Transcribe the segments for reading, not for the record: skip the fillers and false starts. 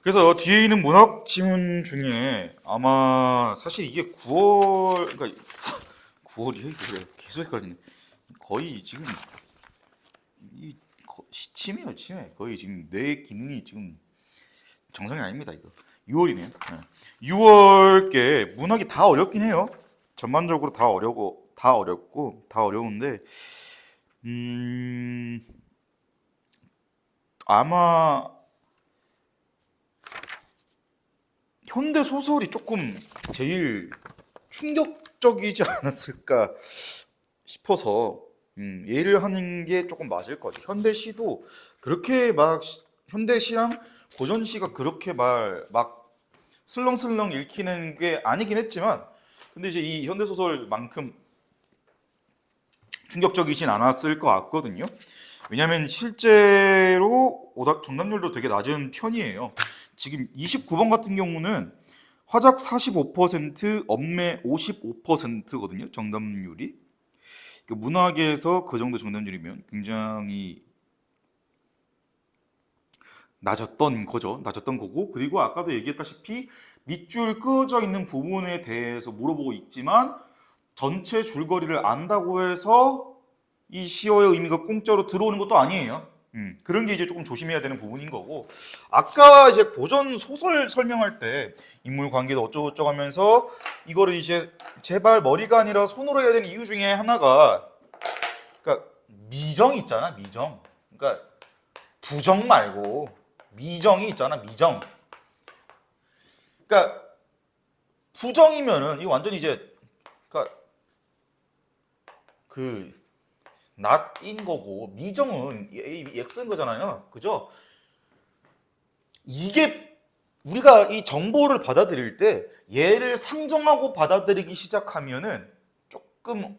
그래서 뒤에 있는 문학 지문 중에 아마 사실 이게 9월 그러니까 9월이 그래 계속 헷갈리네. 거의 지금 이 시침이에요, 치매. 거의 지금 뇌 기능이 지금 정상이 아닙니다, 이거. 6월이네요. 6월께 문학이 다 어렵긴 해요. 전반적으로 다 어렵고 다 어려운데 음 아마 현대 소설이 조금 제일 충격적이지 않았을까 싶어서 얘를 하는 게 조금 맞을 것 같아요. 현대 시도 그렇게 막 현대 시랑 고전 시가 그렇게 막 슬렁슬렁 읽히는 게 아니긴 했지만 근데 이제 이 현대 소설만큼 충격적이진 않았을 것 같거든요. 왜냐하면 실제로 오답 정답률도 되게 낮은 편이에요. 지금 29번 같은 경우는 화작 45%, 엄매 55%거든요. 정답률이. 문학에서 그 정도 정답률이면 굉장히 낮았던 거죠. 낮았던 거고. 그리고 아까도 얘기했다시피 밑줄 그어져 있는 부분에 대해서 물어보고 있지만 전체 줄거리를 안다고 해서 이 시어의 의미가 공짜로 들어오는 것도 아니에요. 그런 게 이제 조금 조심해야 되는 부분인 거고 아까 이제 고전 소설 설명할 때 인물 관계도 어쩌고저쩌고 하면서 이거를 이제 제발 머리가 아니라 손으로 해야 되는 이유 중에 하나가 그러니까 미정 있잖아 미정 그러니까 부정 말고 미정이 있잖아 미정 그러니까 부정이면은 이 완전히 이제 그러니까 그 not인 거고 미정은 x인 거잖아요. 그죠? 이게 우리가 이 정보를 받아들일 때 얘를 상정하고 받아들이기 시작하면은 조금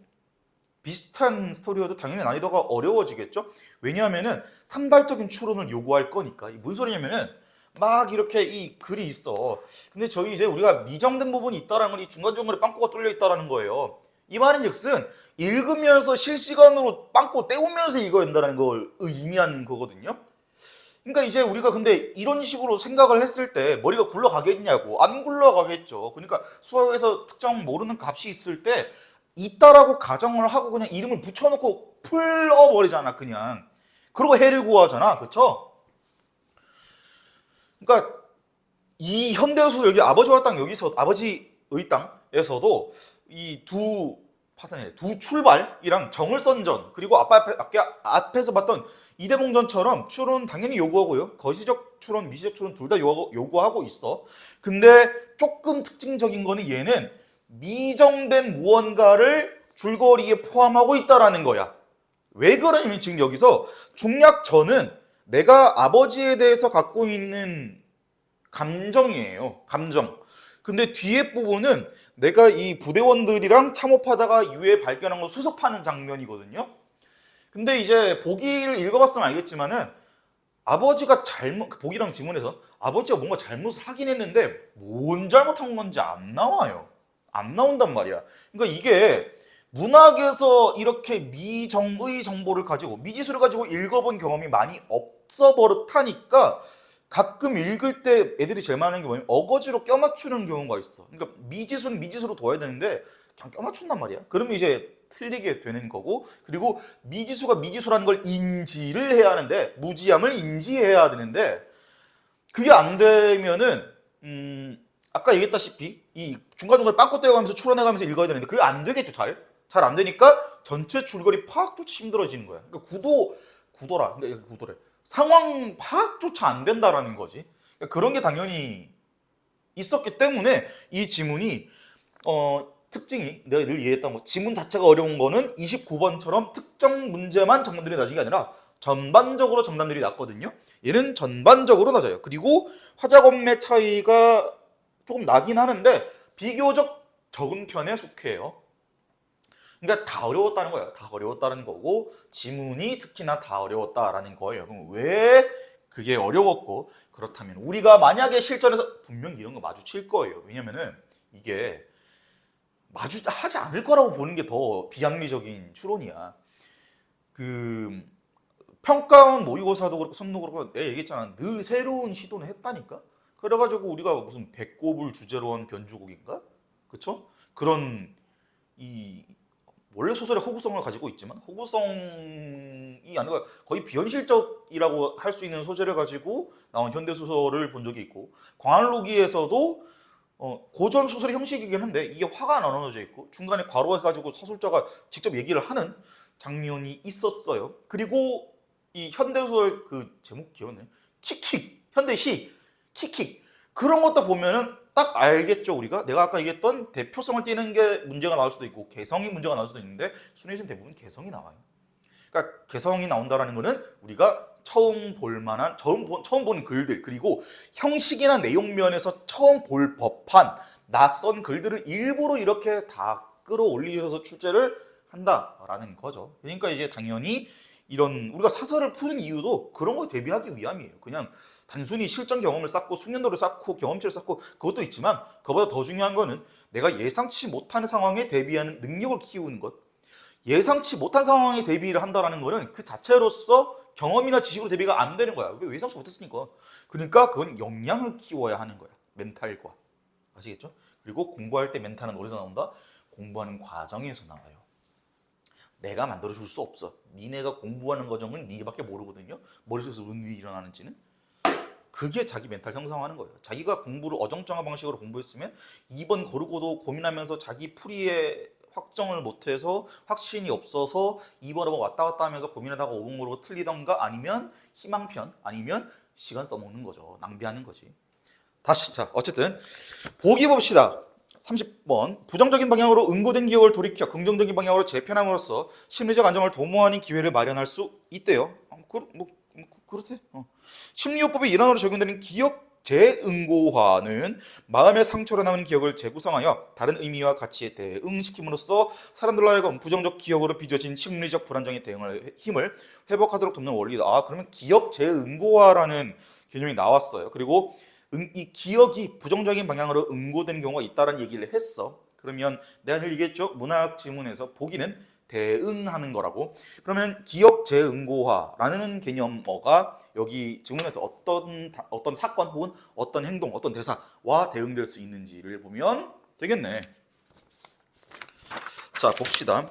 비슷한 스토리여도 당연히 난이도가 어려워지겠죠? 왜냐하면은 산발적인 추론을 요구할 거니까. 무슨 소리냐면은 막 이렇게 이 글이 있어. 근데 저기 이제 우리가 미정된 부분이 있다라는 건 이 중간중간에 빵꾸가 뚫려 있다라는 거예요. 이 말인즉슨 읽으면서 실시간으로 빵꾸 때우면서 읽어야 된다는 걸 의미하는 거거든요. 그러니까 이제 우리가 근데 이런 식으로 생각을 했을 때 머리가 굴러가겠냐고 안 굴러가겠죠. 그러니까 수학에서 특정 모르는 값이 있을 때 있다라고 가정을 하고 그냥 이름을 붙여놓고 풀어버리잖아 그냥. 그러고 해를 구하잖아. 그쵸? 그러니까 이 현대에서 여기 아버지와 땅 여기서 아버지의 땅에서도 이 두 파산이 두 출발이랑 정을선전 그리고 앞에서 봤던 이대봉전처럼 추론 당연히 요구하고요. 거시적 추론, 미시적 추론 둘 다 요구하고 있어. 근데 조금 특징적인 거는 얘는 미정된 무언가를 줄거리에 포함하고 있다라는 거야. 왜 그러냐면 지금 여기서 중략전은 내가 아버지에 대해서 갖고 있는 감정이에요. 감정. 근데 뒤에 부분은 내가 이 부대원들이랑 참호하다가 유해 발견한 거 수습하는 장면이거든요. 근데 이제 보기를 읽어봤으면 알겠지만은 아버지가 보기랑 지문에서 아버지가 뭔가 잘못을 하긴 했는데 뭔 잘못한 건지 안 나와요. 안 나온단 말이야. 그러니까 이게 문학에서 이렇게 미정의 정보를 가지고 미지수를 가지고 읽어본 경험이 많이 없어 버릇하니까 가끔 읽을 때 애들이 제일 많은 게 뭐냐면 어거지로 껴맞추는 경우가 있어. 그러니까 미지수는 미지수로 둬야 되는데 그냥 껴맞춘단 말이야. 그러면 이제 틀리게 되는 거고 그리고 미지수가 미지수라는 걸 인지를 해야 하는데 무지함을 인지해야 되는데 그게 안 되면은 아까 얘기했다시피 이 중간중간 빵꾸 떼어가면서 추론해가면서 읽어야 되는데 그게 안 되겠죠. 잘 안 되니까 전체 줄거리 파악조차 힘들어지는 거야. 그러니까 구도라 근데 여기 구도래 상황 파악조차 안 된다라는 거지. 그러니까 그런 게 당연히 있었기 때문에 이 지문이 특징이 내가 늘 얘기했던 거 지문 자체가 어려운 거는 29번처럼 특정 문제만 정답률이 낮은 게 아니라 전반적으로 정답률이 낮거든요. 얘는 전반적으로 낮아요. 그리고 화작업매 차이가 조금 나긴 하는데 비교적 적은 편에 속해요. 그러니까 다 어려웠다는 거예요. 다 어려웠다는 거고 지문이 특히나 다 어려웠다라는 거예요. 그럼 왜 그게 어려웠고 그렇다면 우리가 만약에 실전에서 분명 이런 거 마주칠 거예요. 왜냐면은 이게 마주하지 않을 거라고 보는 게 더 비합리적인 추론이야. 그 평가원 모의고사도 그렇고 수능도 그렇고 내가 얘기했잖아. 늘 새로운 시도는 했다니까. 그래가지고 우리가 무슨 배꼽을 주제로 한 변주곡인가? 그쵸? 그런 이 원래 소설의 호구성을 가지고 있지만 호구성이 아니라 거의 비현실적이라고 할 수 있는 소재를 가지고 나온 현대 소설을 본 적이 있고 광활루기에서도 고전 소설의 형식이긴 한데 이게 화가 나눠져 있고 중간에 괄호해가지고 서술자가 직접 얘기를 하는 장면이 있었어요. 그리고 이 현대소설 그 제목 기억나요? 킥킥 현대시 킥킥 그런 것도 보면은 딱 알겠죠. 우리가 내가 아까 얘기했던 대표성을 띠는 게 문제가 나올 수도 있고 개성이 문제가 나올 수도 있는데 순위에서는 대부분 개성이 나와요. 그러니까 개성이 나온다라는 거는 우리가 처음 볼 만한 처음 보는 글들 그리고 형식이나 내용 면에서 처음 볼 법한 낯선 글들을 일부러 이렇게 다 끌어올리셔서 출제를 한다라는 거죠. 그러니까 이제 당연히 이런 우리가 사설을 푸는 이유도 그런 거 대비하기 위함이에요. 그냥 단순히 실전 경험을 쌓고 숙련도를 쌓고 경험치를 쌓고 그것도 있지만 그보다 더 중요한 거는 내가 예상치 못하는 상황에 대비하는 능력을 키우는 것. 예상치 못한 상황에 대비를 한다는 거는 그 자체로서 경험이나 지식으로 대비가 안 되는 거야. 왜 예상치 못했으니까. 그러니까 그건 역량을 키워야 하는 거야. 멘탈과. 아시겠죠? 그리고 공부할 때 멘탈은 어디서 나온다? 공부하는 과정에서 나와요. 내가 만들어줄 수 없어. 니네가 공부하는 과정은 니밖에 모르거든요. 머릿속에서 무슨 일이 일어나는지는. 그게 자기 멘탈 형성하는 거예요. 자기가 공부를 어정쩡한 방식으로 공부했으면 2번 고르고도 고민하면서 자기 풀이에 확정을 못해서 확신이 없어서 2번, 5번 왔다 갔다 하면서 고민하다가 5번 고르고 틀리던가 아니면 희망편 아니면 시간 써먹는 거죠. 낭비하는 거지. 다시 자 어쨌든 보기 봅시다. 30번 부정적인 방향으로 응고된 기억을 돌이켜 긍정적인 방향으로 재편함으로써 심리적 안정을 도모하는 기회를 마련할 수 있대요. 그렇대. 심리요법의 일환으로 적용되는 기억 재응고화는 마음의 상처로 남은 기억을 재구성하여 다른 의미와 가치에 대응시킴으로써 사람들로 하여금 부정적 기억으로 빚어진 심리적 불안정에 대응할 힘을 회복하도록 돕는 원리다. 그러면 기억 재응고화라는 개념이 나왔어요. 그리고 이 기억이 부정적인 방향으로 응고되는 경우가 있다는 얘기를 했어. 그러면 내가 얘기했죠. 문학 지문에서 보기는 대응하는 거라고. 그러면 기억 재응고화라는 개념어가 여기 지문에서 어떤 사건 혹은 어떤 행동, 어떤 대사와 대응될 수 있는지를 보면 되겠네. 자, 봅시다.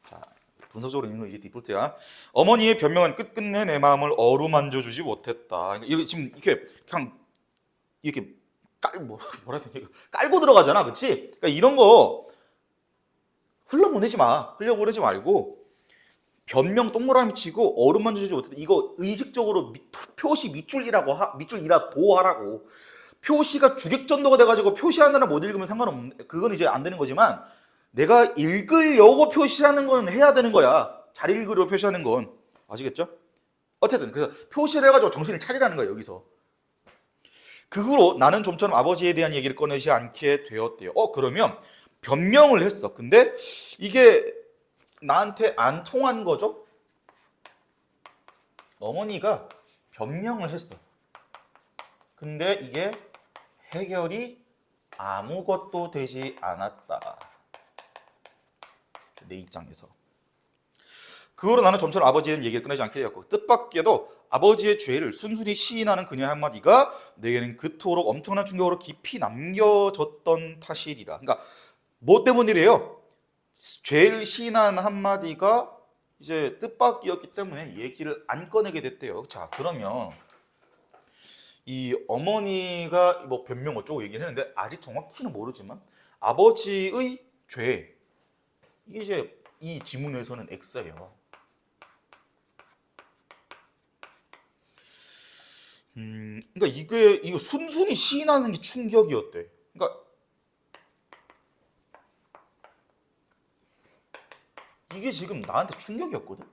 자, 분석적으로 읽는 거 이제 디폴트야. 어머니의 변명은 끝끝내 내 마음을 어루만져 주지 못했다. 이거 지금 이렇게 그냥 이렇게 뭐라 해야 되냐 깔고 들어가잖아, 그렇지? 그러니까 이런 거 흘려보내지 마. 흘려보내지 말고 변명 동그라미 치고 얼음만 주지 못했다. 이거 의식적으로 표시 밑줄이라도 하라고. 표시가 주객전도가 돼가지고 표시하느라 못 읽으면 상관없는 그건 이제 안 되는 거지만 내가 읽으려고 표시하는 거는 해야 되는 거야. 잘 읽으려고 표시하는 건 아시겠죠? 어쨌든 그래서 표시를 해가지고 정신을 차리라는 거야 여기서. 그 후로 나는 좀처럼 아버지에 대한 얘기를 꺼내지 않게 되었대요. 그러면 변명을 했어. 근데 이게 나한테 안 통한 거죠? 어머니가 변명을 했어. 근데 이게 해결이 아무것도 되지 않았다. 내 입장에서. 그 후로 나는 점점 아버지에 대한 얘기를 꺼내지 않게 되었고 뜻밖에도 아버지의 죄를 순순히 시인하는 그녀의 한마디가 내게는 그토록 엄청난 충격으로 깊이 남겨졌던 탓이리라. 그러니까 뭐 때문이래요? 죄를 시인한 한마디가 이제 뜻밖이었기 때문에 얘기를 안 꺼내게 됐대요. 자, 그러면 이 어머니가 뭐 변명 어쩌고 얘기를 했는데 아직 정확히는 모르지만 아버지의 죄 이게 이제 이 지문에서는 X예요. 그러니까 이거 순순히 시인하는 게 충격이었대. 그러니까 이게 지금 나한테 충격이었거든.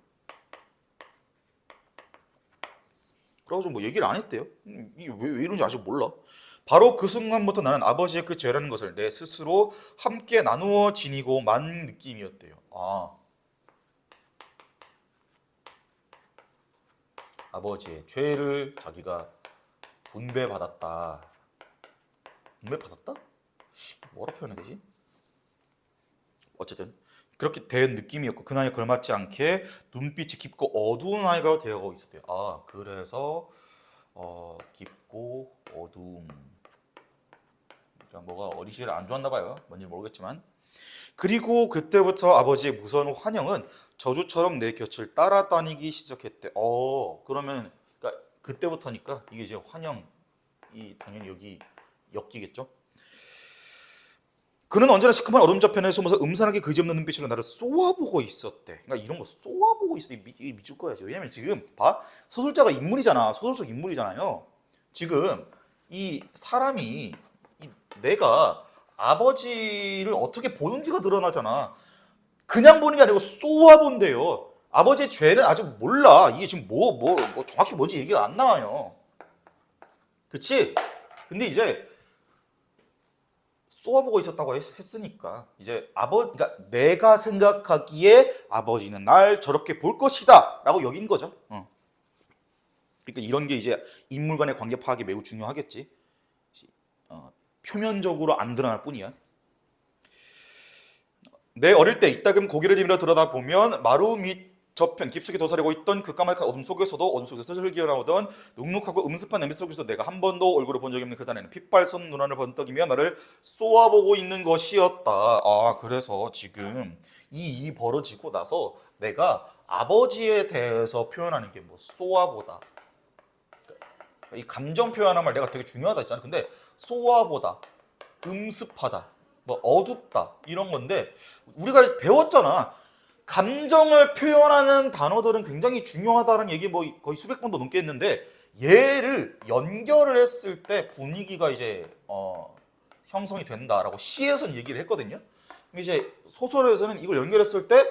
그래가지고 뭐 얘기를 안 했대요. 이게 왜 이런지 아직 몰라. 바로 그 순간부터 나는 아버지의 그 죄라는 것을 내 스스로 함께 나누어 지니고 만 느낌이었대요. 아버지의 죄를 자기가 분배받았다. 분배받았다? 뭐라 표현해야 되지? 어쨌든 그렇게 된 느낌이었고 그 나이에 걸맞지 않게 눈빛이 깊고 어두운 아이가 되어가고 있었대요. 그래서 깊고 어두움. 그러니까 뭐가 어린 시절에 안 좋았나 봐요. 뭔지 모르겠지만. 그리고 그때부터 아버지의 무서운 환영은 저주처럼 내 곁을 따라다니기 시작했대. 그러면 그러니까 그때부터니까 이게 이제 환영이 당연히 여기 엮이겠죠. 그는 언제나 시커먼 어둠 저편에 숨어서 음산하게 그지없는 눈빛으로 나를 쏘아보고 있었대. 그러니까 이런 거 쏘아보고 있어. 이게 미칠 거야. 왜냐면 지금 봐, 소설자가 인물이잖아. 소설 속 인물이잖아요. 지금 이 사람이 내가 아버지를 어떻게 보는지가 드러나잖아. 그냥 보는 게 아니고 쏘아본대요. 아버지의 죄는 아직 몰라. 이게 지금 뭐 정확히 뭔지 얘기가 안 나와요. 그치? 근데 이제 쏘아보고 있었다고 했으니까 이제 그러니까 내가 생각하기에 아버지는 날 저렇게 볼 것이다 라고 여긴 거죠. 그러니까 이런 게 이제 인물 간의 관계 파악이 매우 중요하겠지. 표면적으로 안 드러날 뿐이야. 내 어릴 때 이따금 고개를 들여 들여다보면 마루 밑 저편 깊숙이 도사리고 있던 그 까마득한 어둠 속에서 슬슬 기어나오던 눅눅하고 음습한 냄새 속에서 내가 한 번도 얼굴을 본 적이 없는 그 사내는 핏발선 눈알을 번뜩이며 나를 쏘아보고 있는 것이었다. 그래서 지금 이 일이 벌어지고 나서 내가 아버지에 대해서 표현하는 게 뭐 쏘아보다. 이 감정 표현한 말 내가 되게 중요하다 했잖아. 근데 쏘아보다, 음습하다, 뭐 어둡다 이런 건데 우리가 배웠잖아. 감정을 표현하는 단어들은 굉장히 중요하다는 얘기 뭐 거의 수백 번도 넘게 했는데 얘를 연결을 했을 때 분위기가 이제 형성이 된다라고 시에서는 얘기를 했거든요. 이제 소설에서는 이걸 연결했을 때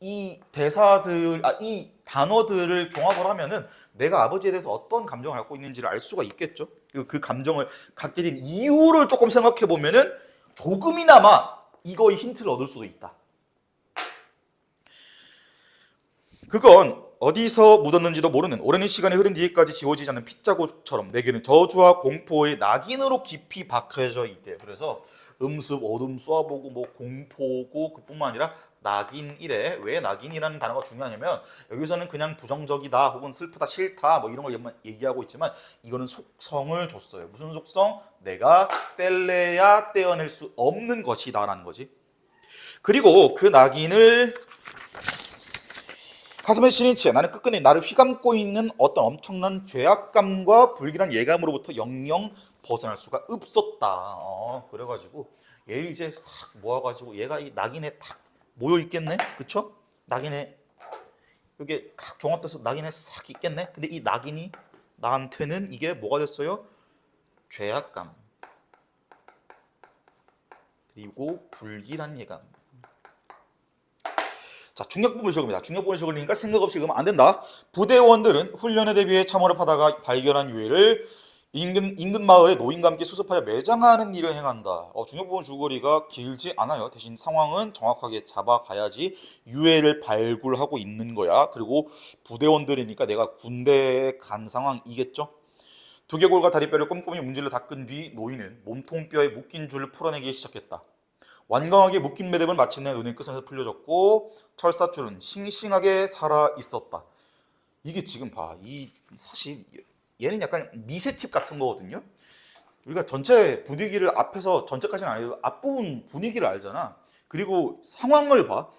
이 대사들, 이 단어들을 종합을 하면은 내가 아버지에 대해서 어떤 감정을 갖고 있는지를 알 수가 있겠죠. 그리고 그 감정을 갖게 된 이유를 조금 생각해 보면은 조금이나마 이거의 힌트를 얻을 수도 있다. 그건 어디서 묻었는지도 모르는 오랜 시간이 흐른 뒤에까지 지워지지 않는 핏자국처럼 내게는 저주와 공포의 낙인으로 깊이 박혀져 있대요. 그래서 음습, 어둠 쏘아보고 뭐 공포고 그뿐만 아니라 낙인이래. 왜 낙인이라는 단어가 중요하냐면 여기서는 그냥 부정적이다 혹은 슬프다 싫다 뭐 이런 걸 얘기하고 있지만 이거는 속성을 줬어요. 무슨 속성? 내가 뗄래야 떼어낼 수 없는 것이다 라는 거지. 그리고 그 낙인을 가슴에 지닌 채 나는 끝끝내 나를 휘감고 있는 어떤 엄청난 죄악감과 불길한 예감으로부터 영영 벗어날 수가 없었다. 그래가지고 얘를 이제 싹 모아가지고 얘가 이 낙인에 탁 모여 있겠네, 그쵸? 낙인에 이게 탁 종합돼서 낙인에 싹 있겠네. 근데 이 낙인이 나한테는 이게 뭐가 됐어요? 죄악감 그리고 불길한 예감. 자, 중력 부분을 적습니다. 중력 부분을 적으니까 생각 없이 읽으면 안 된다. 부대원들은 훈련에 대비해 참호를 파다가 발견한 유해를 인근 마을의 노인과 함께 수습하여 매장하는 일을 행한다. 중력 부분 줄거리가 길지 않아요. 대신 상황은 정확하게 잡아가야지 유해를 발굴하고 있는 거야. 그리고 부대원들이니까 내가 군대에 간 상황이겠죠. 두개골과 다리뼈를 꼼꼼히 문질러 닦은 뒤 노인은 몸통뼈에 묶인 줄을 풀어내기 시작했다. 완강하게 묶인 매듭은 마침내 눈의 끝에서 풀려졌고 철사줄은 싱싱하게 살아 있었다. 이게 지금 봐. 사실 얘는 약간 미세 팁 같은 거거든요. 우리가 전체 분위기를 앞에서 전체까지는 아니어도 앞부분 분위기를 알잖아. 그리고 상황을 봐.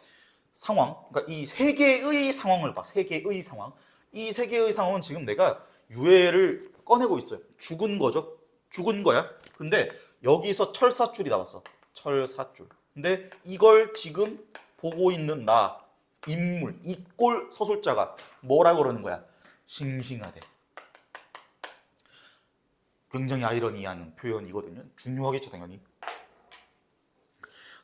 상황. 그러니까 이 세 개의 상황을 봐. 세 개의 상황. 이 세 개의 상황은 지금 내가 유해를 꺼내고 있어요. 죽은 거죠. 죽은 거야. 근데 여기서 철사줄이 나왔어. 철사줄. 근데 이걸 지금 보고 있는 나, 인물, 이꼴 서술자가 뭐라고 그러는 거야? 싱싱하대. 굉장히 아이러니한 표현이거든요. 중요하겠죠, 당연히.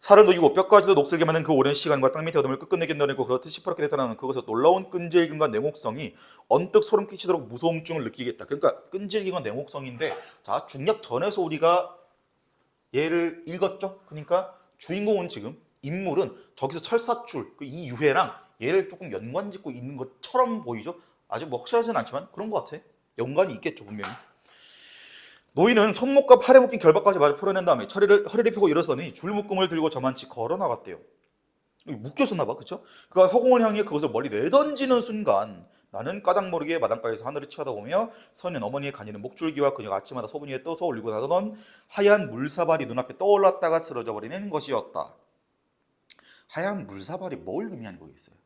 살을 녹이고 뼈까지도 녹슬게 만든 그 오랜 시간과 땅 밑의 어둠을 끝끝내 견뎌내고 그렇듯 시퍼렇게 나타나는 그것에서 놀라운 끈질김과 냉혹성이 언뜻 소름 끼치도록 무서움증을 느끼겠다. 그러니까 끈질김과 냉혹성인데, 자, 중력 전에서 우리가 얘를 읽었죠? 그러니까 주인공은 지금 인물은 저기서 철사줄, 이 유해랑 얘를 조금 연관짓고 있는 것처럼 보이죠? 아직 뭐 확실하지는 않지만 그런 것 같아. 연관이 있겠죠, 분명히. 노인은 손목과 팔에 묶인 결박까지 마저 풀어낸 다음에 허리를 펴고 일어서니 줄묶음을 들고 저만치 걸어 나갔대요. 묶였었나 봐, 그쵸? 그가 허공을 향해 그것을 멀리 내던지는 순간 나는 까닭 모르게 마당가에서 하늘을 쳐다보며 선인 어머니의 가니는 목줄기와 그녀가 아침마다 소분 위에 떠서 올리고 나던 하얀 물사발이 눈앞에 떠올랐다가 쓰러져 버리는 것이었다. 하얀 물사발이 뭘 의미하는 거겠어요?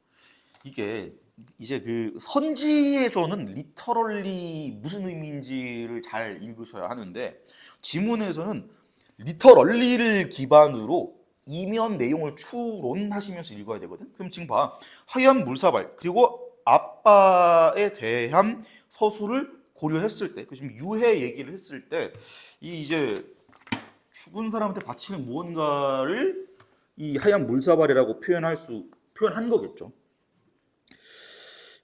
이게 이제 그 선지에서는 리터럴리 무슨 의미인지를 잘 읽으셔야 하는데 지문에서는 리터럴리를 기반으로 이면 내용을 추론하시면서 읽어야 되거든. 그럼 지금 봐. 하얀 물사발 그리고 아빠에 대한 서술을 고려했을 때, 그 지금 유해 얘기를 했을 때 이 이제 죽은 사람한테 바치는 무언가를 이 하얀 물사발이라고 표현한 거겠죠.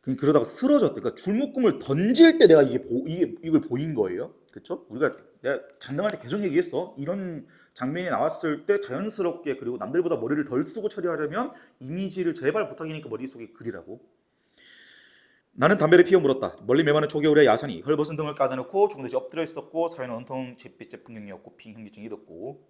그러다가 쓰러졌대. 그러니까 줄묶음을 던질 때 내가 이걸 보인 거예요. 그렇죠? 내가 장담할 때 계속 얘기했어. 이런 장면이 나왔을 때 자연스럽게 그리고 남들보다 머리를 덜 쓰고 처리하려면 이미지를 제발 부탁이니까 머릿속에 그리라고. 나는 담배를 피워 물었다. 멀리 메마른 초겨울의 야산이 헐벗은 등을 까다놓고 죽은 듯이 엎드려 있었고 사회는 온통 잿빛의 풍경이었고 핑 현기증이 일었고.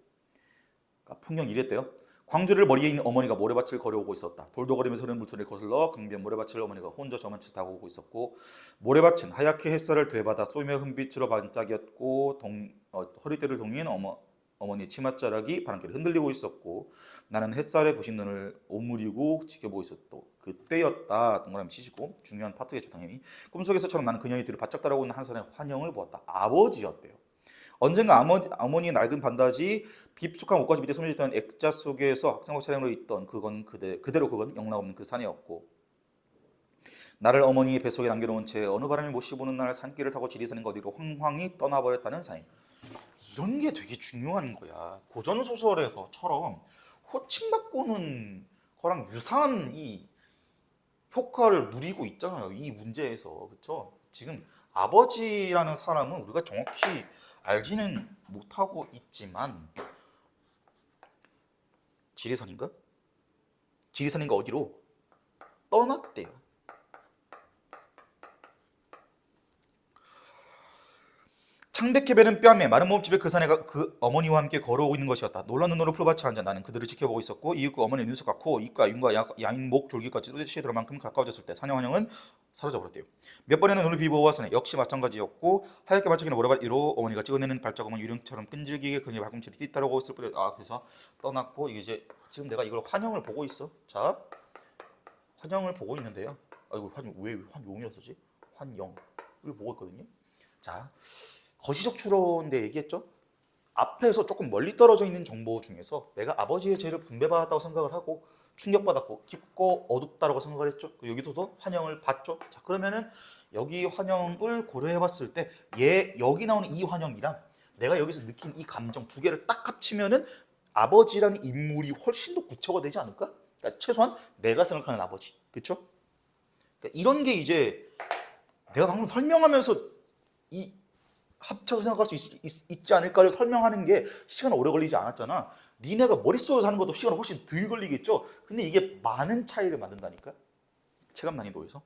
그러니까 풍경이 이랬대요. 광주를 머리에 있는 어머니가 모래밭을 걸어오고 있었다. 돌도거리면서 흐르는 물소리를 거슬러 강변 모래밭을 어머니가 혼자 저만 치다 오고 있었고 모래밭은 하얗게 햇살을 되받아 쏘이며 흠빛으로 반짝였고 허리띠를 동인 어머니의 치맛자락이 바람결에 흔들리고 있었고 나는 햇살에 부신 눈을 오므리고 지켜보고 있었다. 그때였다. 동그라미 치시고 중요한 파트겠죠 당연히. 꿈속에서처럼 나는 그녀의 뒤를 바짝 따라오는 한 사람의 환영을 보았다. 아버지였대요. 언젠가 어머니의 낡은 반다지, 빕숙한 옷가지 밑에 숨어져 있던 액자 속에서 학생복 차림으로 있던 그대로 그건 영락없는 그 사내였고 나를 어머니의 뱃속에 남겨놓은 채 어느 바람이 못 씹어오는 날 산길을 타고 지리산인 어디로 황황히 떠나버렸다는 사인. 이런 게 되게 중요한 거야. 고전소설에서처럼 호칭바꾸는 거랑 유사한 이 효과를 누리고 있잖아요. 이 문제에서. 그렇죠? 지금 아버지라는 사람은 우리가 정확히 알지는 못하고 있지만 지리산인가? 지리산인가 어디로 떠났대요. 창백해 배는 뺨에 마른 몸집에 그 사내가 그 어머니와 함께 걸어오고 있는 것이었다. 놀란 눈으로 풀밭에 앉아 나는 그들을 지켜보고 있었고 이윽고 어머니의 눈썹 같고 입과 윤과 양목 줄기까지 뚜렷이 들어 만큼 가까워졌을 때 사내 환영은 사라져버렸대요. 몇 번에는 눈을 비보아서네 역시 마찬가지였고 하얗게 반짝이는 모래밭 위로 어머니가 찍어내는 발자국은 유령처럼 끈질기게 그녀의 발꿈치를 뒤따르고 있을 뿐. 그래서 떠났고 이제 지금 내가 이걸 환영을 보고 있어. 자, 환영을 보고 있는데요. 이거 왜 환용이라 쓰지? 환영 이걸 보고 있거든요. 자, 거시적 추론데 얘기했죠. 앞에서 조금 멀리 떨어져 있는 정보 중에서 내가 아버지의 죄를 분배받았다고 생각을 하고 충격받았고 깊고 어둡다라고 생각을 했죠. 여기서도 환영을 봤죠. 자, 그러면은 여기 환영을 고려해봤을 때 여기 나오는 이 환영이랑 내가 여기서 느낀 이 감정 두 개를 딱 합치면은 아버지라는 인물이 훨씬 더 구체화되지 않을까? 그러니까 최소한 내가 생각하는 아버지, 그렇죠? 그러니까 이런 게 이제 내가 방금 설명하면서 이 합쳐서 생각할 수 있지 않을까를 설명하는 게 시간 오래 걸리지 않았잖아. 니네가 머릿속에서 하는 것도 시간 훨씬 덜 걸리겠죠. 근데 이게 많은 차이를 만든다니까. 체감 난이도에서.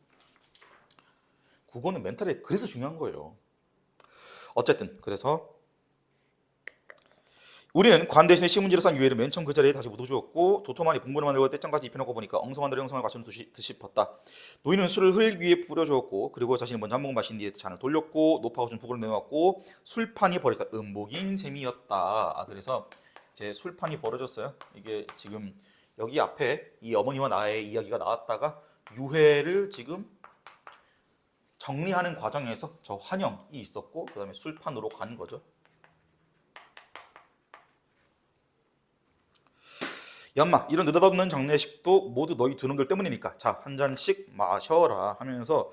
국어는 멘탈이 그래서 중요한 거예요. 어쨌든 그래서 우리는 관 대신에 신문지로 싼 유해를 맨 처음 그 자리에 다시 묻어주었고 도토만이 봉분을 만들고 떼장까지 입혀놓고 보니까 엉성한 대로 형성을 갖춘 듯이 싶었다. 노인은 술을 흙 위에 뿌려주었고 그리고 자신이 먼저 한 모금 마신 뒤에 잔을 돌렸고 높아오준 북을 내놓았고 술판이 벌어졌다. 음복인 셈이었다. 그래서 이제 술판이 벌어졌어요. 이게 지금 여기 앞에 이 어머니와 나의 이야기가 나왔다가 유해를 지금 정리하는 과정에서 저 환영이 있었고 그 다음에 술판으로 간 거죠. 연마 이런 느닷없는 장례식도 모두 너희 두 놈들 때문이니까 자 한 잔씩 마셔라 하면서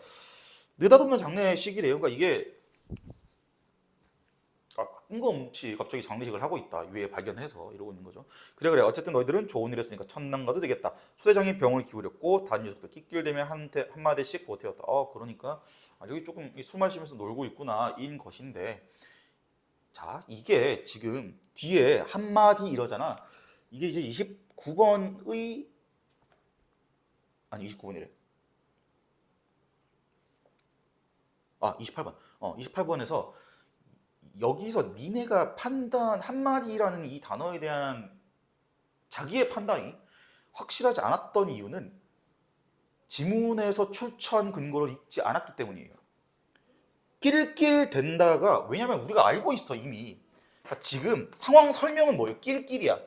느닷없는 장례식이래요. 그러니까 이게 뜬금없이 갑자기 장례식을 하고 있다. 유해 발견해서 이러고 있는 거죠. 그래 어쨌든 너희들은 좋은 일 했으니까 천당 가도 되겠다. 소대장이 병을 기울였고 다른 녀석들 낄낄대며 한마디씩 보태었다. 그러니까 여기 조금 술 마시면서 놀고 있구나 인 것인데 자 이게 지금 뒤에 한마디 이러잖아. 이게 이제 29번의 아니 29번이래. 28번. 28번에서 여기서 니네가 판단 한마디라는 이 단어에 대한 자기의 판단이 확실하지 않았던 이유는 지문에서 출처한 근거를 읽지 않았기 때문이에요. 낄낄댄다가 왜냐면 우리가 알고 있어 이미. 그러니까 지금 상황 설명은 뭐예요? 낄낄이야.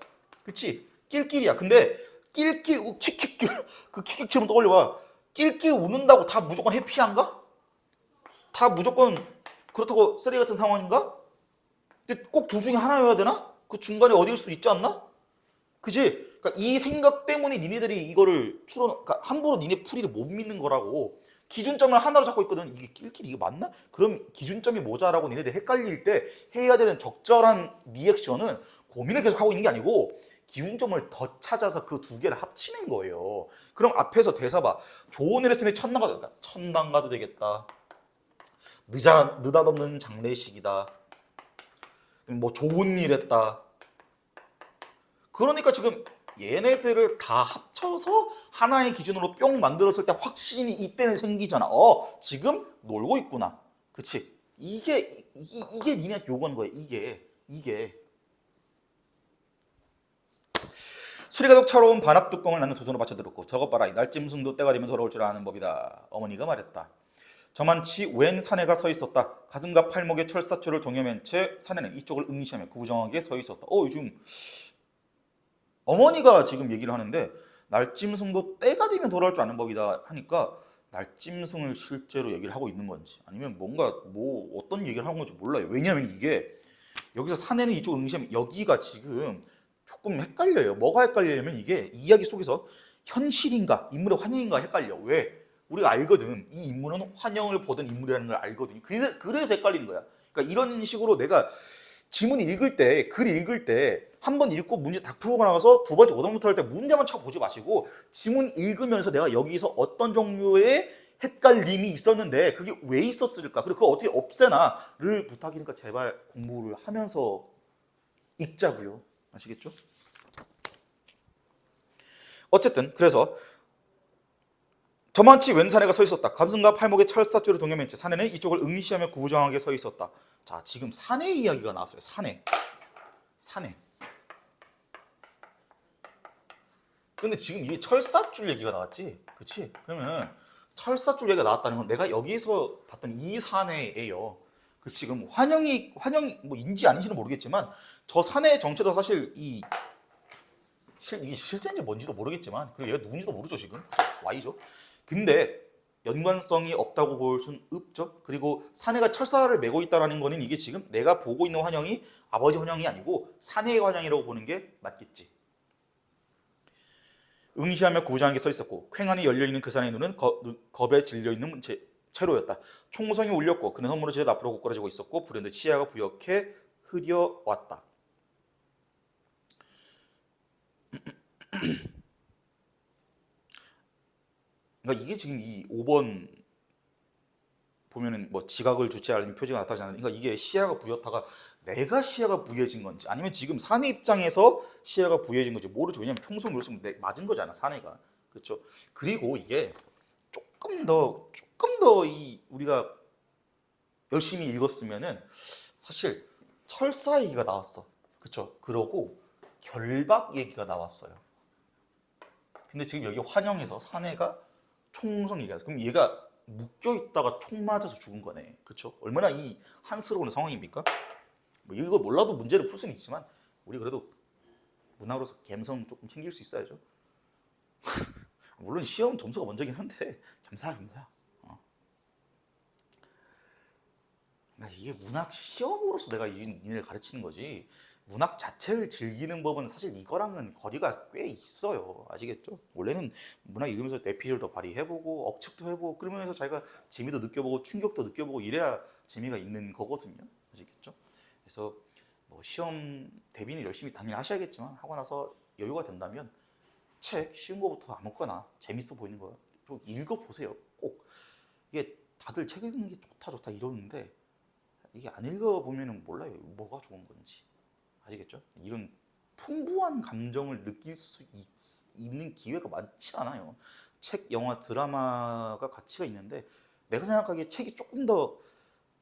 그치? 낄낄이야. 근데 낄낄 킥킥 그 킥킥처럼 떠올려봐. 낄낄 웃는다고 다 무조건 해피한가? 다 무조건 그렇다고 쓰레기 같은 상황인가? 근데 꼭 둘 중에 하나여야 되나? 그 중간에 어디일 수도 있지 않나? 그지? 그러니까 이 생각 때문에 니네들이 이거를 그러니까 함부로 니네 풀이를 못 믿는 거라고. 기준점을 하나로 잡고 있거든. 이게 낄낄 이게 맞나? 그럼 기준점이 뭐자라고 니네들 헷갈릴 때 해야 되는 적절한 리액션은 고민을 계속 하고 있는 게 아니고 기준점을 더 찾아서 그 두 개를 합치는 거예요. 그럼 앞에서 대사 봐. 좋은 일 했으니 천당 가도 되겠다. 천당 가도 되겠다. 느닷없는 장례식이다. 뭐 좋은 일 했다. 그러니까 지금 얘네들을 다 합쳐서 하나의 기준으로 뿅 만들었을 때 확신이 이때는 생기잖아. 지금 놀고 있구나. 그치? 이게 니네한테 요구하는 거야. 이게. 수리가 덕 차로운 반합 뚜껑을 나는 두 손으로 받쳐 들었고 저것 봐라. 날짐승도 때가 되면 돌아올 줄 아는 법이다. 어머니가 말했다. 저만치 웬 사내가 서 있었다. 가슴과 팔목에 철사줄을 동여맨 채 사내는 이쪽을 응시하며 구부정하게 서 있었다. 요즘 어머니가 지금 얘기를 하는데 날짐승도 때가 되면 돌아올 줄 아는 법이다 하니까 날짐승을 실제로 얘기를 하고 있는 건지 아니면 뭔가 뭐 어떤 얘기를 하는 건지 몰라요. 왜냐하면 이게 여기서 사내는 이쪽 응시하면 여기가 지금 조금 헷갈려요. 뭐가 헷갈리냐면 이게 이야기 속에서 현실인가 인물의 환영인가 헷갈려. 왜? 우리가 알거든. 이 인물은 환영을 보던 인물이라는 걸 알거든요. 그래서 헷갈리는 거야. 그러니까 이런 식으로 내가 지문 읽을 때, 글 읽을 때 한 번 읽고 문제 딱 풀고 나가서 두 번째 오답부터 할 때 문제만 쳐보지 마시고 지문 읽으면서 내가 여기서 어떤 종류의 헷갈림이 있었는데 그게 왜 있었을까? 그리고 그걸 어떻게 없애나를 부탁이니까 제발 공부를 하면서 읽자고요. 아시겠죠? 어쨌든 그래서 저만치 웬 사내가 서 있었다. 가슴과 팔목에 철사줄을 동여맨 채 사내는 이쪽을 응시하며 구부정하게 서 있었다. 자, 지금 사내 이야기가 나왔어요. 사내. 근데 지금 이게 철사줄 얘기가 나왔지? 그치? 그러면 철사줄 얘기가 나왔다는 건 내가 여기서 봤던 이 사내예요. 그 지금 환영 뭐 인지 아닌지는 모르겠지만 저 사내의 정체도 사실 이게 실제인지 뭔지도 모르겠지만 그리고 얘가 누군지도 모르죠 지금. Y죠. 근데 연관성이 없다고 볼 순 없죠. 그리고 사내가 철사를 메고 있다는 거는 이게 지금 내가 보고 있는 환영이 아버지 환영이 아니고 사내의 환영이라고 보는 게 맞겠지. 응시하며 구부정하게 서 있었고 쾌한이 열려있는 그 사내의 눈은 겁에 질려있는 채로였다. 총성이 울렸고 그는 허물어지듯 앞으로 고꾸라지고 있었고 불현듯 시야가 부옇게 흐려왔다. 그러니까 이게 지금 이 5번 보면은 뭐 지각을 주체하는 표지가 나타나지 않는 그러니까 이게 시야가 부옇다가 내가 시야가 부여진 건지 아니면 지금 사내 입장에서 시야가 부여진 건지 모르죠. 왜냐면 총성 눌렀으면 맞은 거잖아 사내가. 그렇죠. 그리고 이게 조금 더 이 우리가 열심히 읽었으면은 사실 철사 얘기가 나왔어. 그렇죠. 그러고 결박 얘기가 나왔어요. 근데 지금 여기 환영에서 사내가 총성 얘기가 그럼 얘가 묶여 있다가 총 맞아서 죽은 거네. 그렇죠? 얼마나 이 한스러운 상황입니까? 뭐 이거 몰라도 문제를 풀 수는 있지만 우리 그래도 문화로서 감성 조금 챙길 수 있어야죠. 물론 시험 점수가 먼저긴 한데 감사합니다. 그러니까 이게 문학 시험으로서 내가 니네를 가르치는 거지 문학 자체를 즐기는 법은 사실 이거랑은 거리가 꽤 있어요. 아시겠죠? 원래는 문학 읽으면서 내피를 더 발휘해보고 억측도 해보고 그러면서 자기가 재미도 느껴보고 충격도 느껴보고 이래야 재미가 있는 거거든요. 아시겠죠? 그래서 뭐 시험 대비는 열심히 당연히 하셔야겠지만 하고 나서 여유가 된다면 책 쉬운 거부터 아무거나 재밌어 보이는 거 좀 읽어보세요. 꼭 이게 다들 책 읽는 게 좋다 이러는데 이게 안 읽어보면 몰라요. 뭐가 좋은 건지. 아시겠죠? 이런 풍부한 감정을 느낄 수 있는 기회가 많지 않아요. 책, 영화, 드라마가 가치가 있는데 내가 생각하기에 책이 조금 더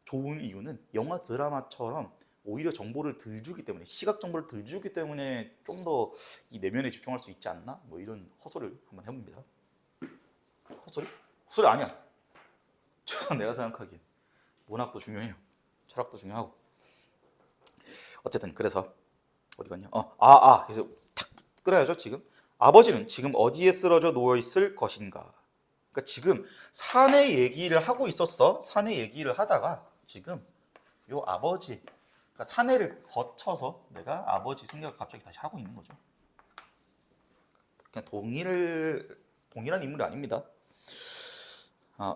좋은 이유는 영화, 드라마처럼 오히려 정보를 덜 주기 때문에 시각 정보를 덜 주기 때문에 좀 더 이 내면에 집중할 수 있지 않나? 뭐 이런 허설을 한번 해봅니다. 허설 소리 아니야. 저는 내가 생각하기엔 문학도 중요해요. 철학도 중요하고. 어쨌든 그래서 어디 갔냐? 그래서 탁 끌어야죠. 지금 아버지는 지금 어디에 쓰러져 누워 있을 것인가? 그러니까 지금 사내 얘기를 하고 있었어. 사내 얘기를 하다가 지금 요 아버지, 그러니까 사내를 거쳐서 내가 아버지 생각을 갑자기 다시 하고 있는 거죠. 그냥 동일한 인물이 아닙니다.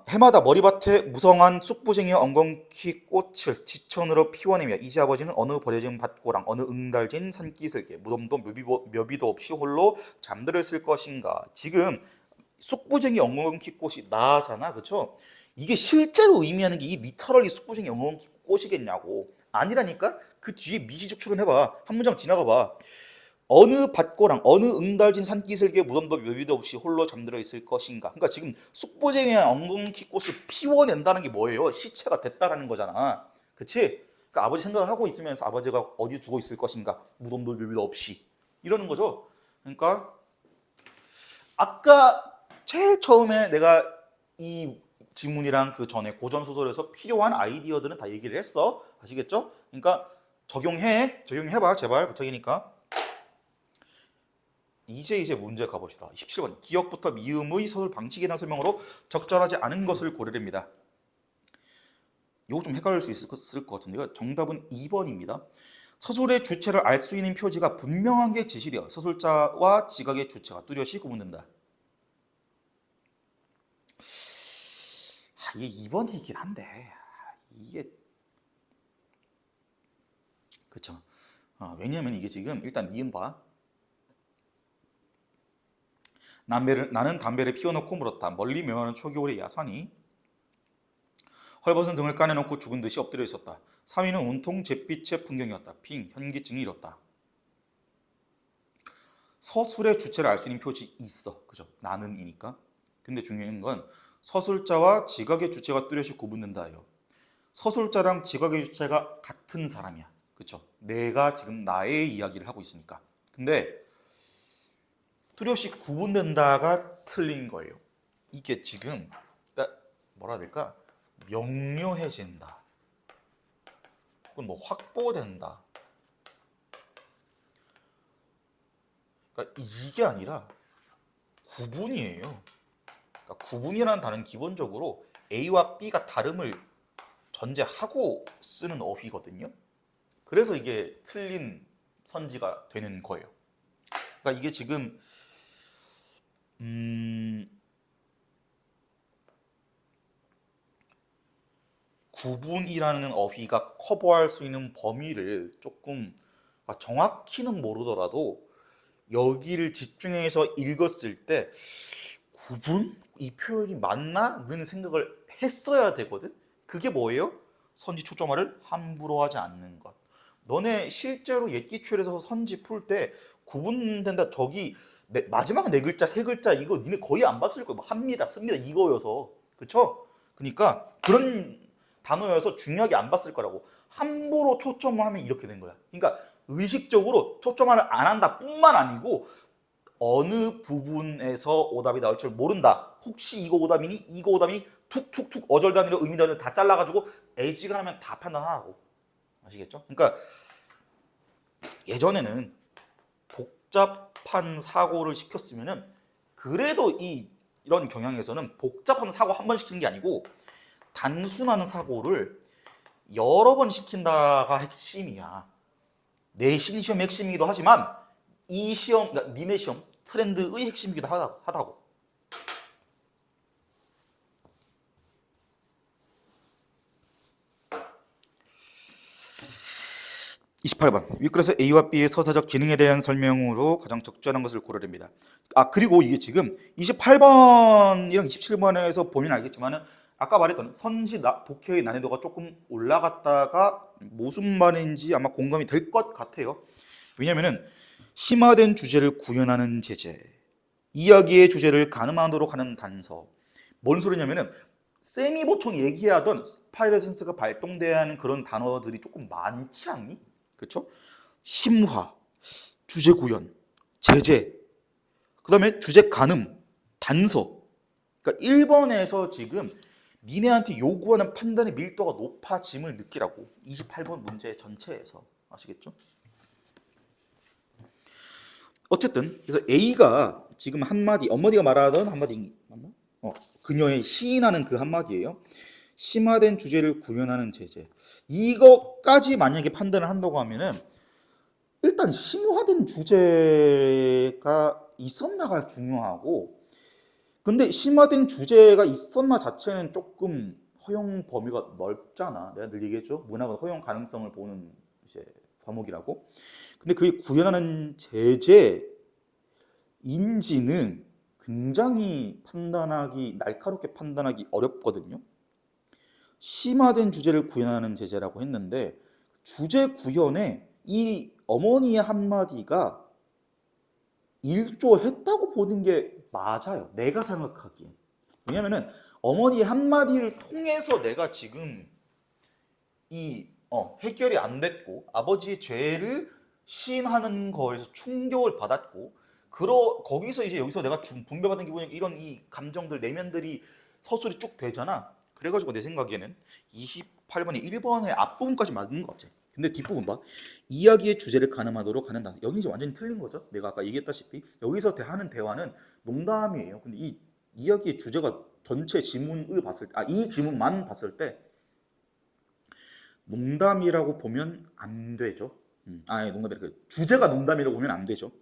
해마다 머리밭에 무성한 쑥부쟁이와 엉겅퀴 꽃을 지천으로 피워내며 이제 아버지는 어느 버려진 밭고랑 어느 응달진 산기슭에 무덤도 묘비도 없이 홀로 잠들었을 것인가. 지금 쑥부쟁이 엉겅퀴 꽃이 나잖아, 그렇죠? 이게 실제로 의미하는 게 이 리터럴리 쑥부쟁이 엉겅퀴 꽃이겠냐고. 아니라니까. 그 뒤에 미시적출은 해봐. 한 문장 지나가봐. 어느 밭고랑 어느 응달진 산기슭에 무덤도 묘비도 없이 홀로 잠들어 있을 것인가. 그러니까 지금 쑥보쟁이와 엉겅퀴 꽃을 피워낸다는 게 뭐예요? 시체가 됐다라는 거잖아. 그치? 그러니까 아버지 생각을 하고 있으면서 아버지가 어디 두고 있을 것인가. 무덤도 묘비도 없이. 이러는 거죠. 그러니까 아까 제일 처음에 내가 이 지문이랑 그 전에 고전소설에서 필요한 아이디어들은 다 얘기를 했어. 아시겠죠? 그러니까 적용해봐 제발 부탁이니까. 이제 문제 가봅시다. 27번. 기억부터 미음의 서술 방식에 대한 설명으로 적절하지 않은 것을 고르랍니다. 이거 좀 헷갈릴 수 있을 것 같은데요. 정답은 2번입니다. 서술의 주체를 알 수 있는 표지가 분명하게 제시되어 서술자와 지각의 주체가 뚜렷이 구분된다. 이게 2번이긴 한데 이게 그쵸. 왜냐면 이게 지금 일단 니은 봐. 나는 담배를 피워놓고 물었다. 멀리 멸하는 초겨울의 야산이 헐벗은 등을 까내놓고 죽은 듯이 엎드려 있었다. 3위는 온통 잿빛의 풍경이었다. 빙, 현기증이 일었다. 서술의 주체를 알 수 있는 표시 있어. 그죠? 나는이니까. 근데 중요한 건 서술자와 지각의 주체가 뚜렷이 구분된다예요. 서술자랑 지각의 주체가 같은 사람이야. 그쵸? 내가 지금 나의 이야기를 하고 있으니까. 근데 뚜렷이 구분된다가 틀린 거예요. 이게 지금 뭐라 해야 될까? 명료해진다. 혹은 뭐 확보된다. 그러니까 이게 아니라 구분이에요. 그러니까 구분이라는 단어는 기본적으로 A와 B가 다름을 전제하고 쓰는 어휘거든요. 그래서 이게 틀린 선지가 되는 거예요. 그러니까 이게 지금 구분이라는 어휘가 커버할 수 있는 범위를 조금 정확히는 모르더라도 여기를 집중해서 읽었을 때 구분? 이 표현이 맞나?는 생각을 했어야 되거든. 그게 뭐예요? 선지 초점화를 함부로 하지 않는 것. 너네 실제로 옛기출에서 선지 풀 때 구분된다 저기 마지막 네 글자 세 글자 이거 니네 거의 안 봤을 거예요. 뭐 합니다 씁니다 이거여서. 그쵸? 그러니까 그런 단어여서 중요하게 안 봤을 거라고. 함부로 초점을 하면 이렇게 된 거야. 그러니까 의식적으로 초점화를 안 한다 뿐만 아니고 어느 부분에서 오답이 나올 줄 모른다. 혹시 이거 오답이니? 이거 오답이니? 툭툭툭 어절 단위로 의미 단위로 다 잘라가지고 애지간하면 다 판단하라고. 아시겠죠? 그러니까 예전에는 복잡한 사고를 시켰으면은 그래도 이런 경향에서는 복잡한 사고 한 번 시키는 게 아니고 단순한 사고를 여러 번 시킨다가 핵심이야. 내신 시험 핵심이기도 하지만 이 시험, 그러니까 니네 시험 트렌드의 핵심이기도 하다고. (28번) 윗글에서 A와 B의 서사적 기능에 대한 설명으로 가장 적절한 것을 고르랍니다. 그리고 이게 지금 28번이랑 27번에서 보면 알겠지만은 아까 말했던 선지 독해의 난이도가 조금 올라갔다가 무슨 말인지 아마 공감이 될 것 같아요. 왜냐면은 심화된 주제를 구현하는 제재, 이야기의 주제를 가늠하도록 하는 단서. 뭔 소리냐면은 쌤이 보통 얘기하던 스파이더 센스가 발동돼야 하는 그런 단어들이 조금 많지 않니? 그렇죠? 심화, 주제 구현, 제재, 그 다음에 주제 가늠, 단서. 그러니까 1번에서 지금 니네한테 요구하는 판단의 밀도가 높아짐을 느끼라고. 28번 문제 전체에서. 아시겠죠? 어쨌든 그래서 A가 지금 한마디, 어머니가 말하던 한마디 맞나? 그녀의 시인하는 그 한마디예요. 심화된 주제를 구현하는 제재. 이것까지 만약에 판단을 한다고 하면은 일단 심화된 주제가 있었나가 중요하고, 근데 심화된 주제가 있었나 자체는 조금 허용 범위가 넓잖아. 내가 늘 얘기했죠. 문학은 허용 가능성을 보는 이제 과목이라고. 근데 그게 구현하는 제재인지는 굉장히 날카롭게 판단하기 어렵거든요. 심화된 주제를 구현하는 제재라고 했는데, 주제 구현에 이 어머니의 한마디가 일조했다고 보는 게 맞아요. 내가 생각하기엔. 왜냐면은 어머니의 한마디를 통해서 내가 지금 해결이 안 됐고, 아버지의 죄를 시인하는 거에서 충격을 받았고, 거기서 이제 여기서 내가 분배받은 기분이 이런 이 감정들, 내면들이 서술이 쭉 되잖아. 그래가지고 내 생각에는 28번이 1번의 앞부분까지 맞는 것 같아. 근데 뒷부분 봐. 이야기의 주제를 가늠하도록 하는 단서. 여기 이제 완전히 틀린 거죠. 내가 아까 얘기했다시피 여기서 하는 대화는 농담이에요. 근데 이 이야기의 주제가 전체 지문을 봤을 때, 이 지문만 봤을 때 농담이라고 보면 안 되죠. 농담이라 주제가 농담이라고 보면 안 되죠.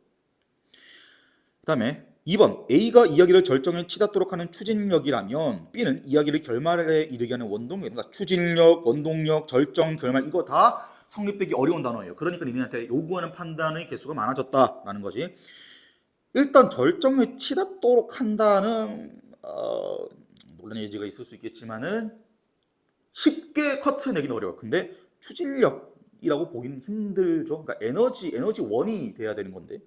그다음에 2번, A가 이야기를 절정에 치닫도록 하는 추진력이라면 B는 이야기를 결말에 이르게 하는 원동력. 그러니까 추진력, 원동력, 절정, 결말, 이거 다 성립되기 어려운 단어예요. 그러니까 니네한테 요구하는 판단의 개수가 많아졌다라는 거지. 일단 절정에 치닫도록 한다는 논란의 여지가 있을 수 있겠지만은 쉽게 커트 내기는 어려워. 근데 추진력이라고 보기는 힘들죠. 그러니까 에너지 원이 돼야 되는 건데.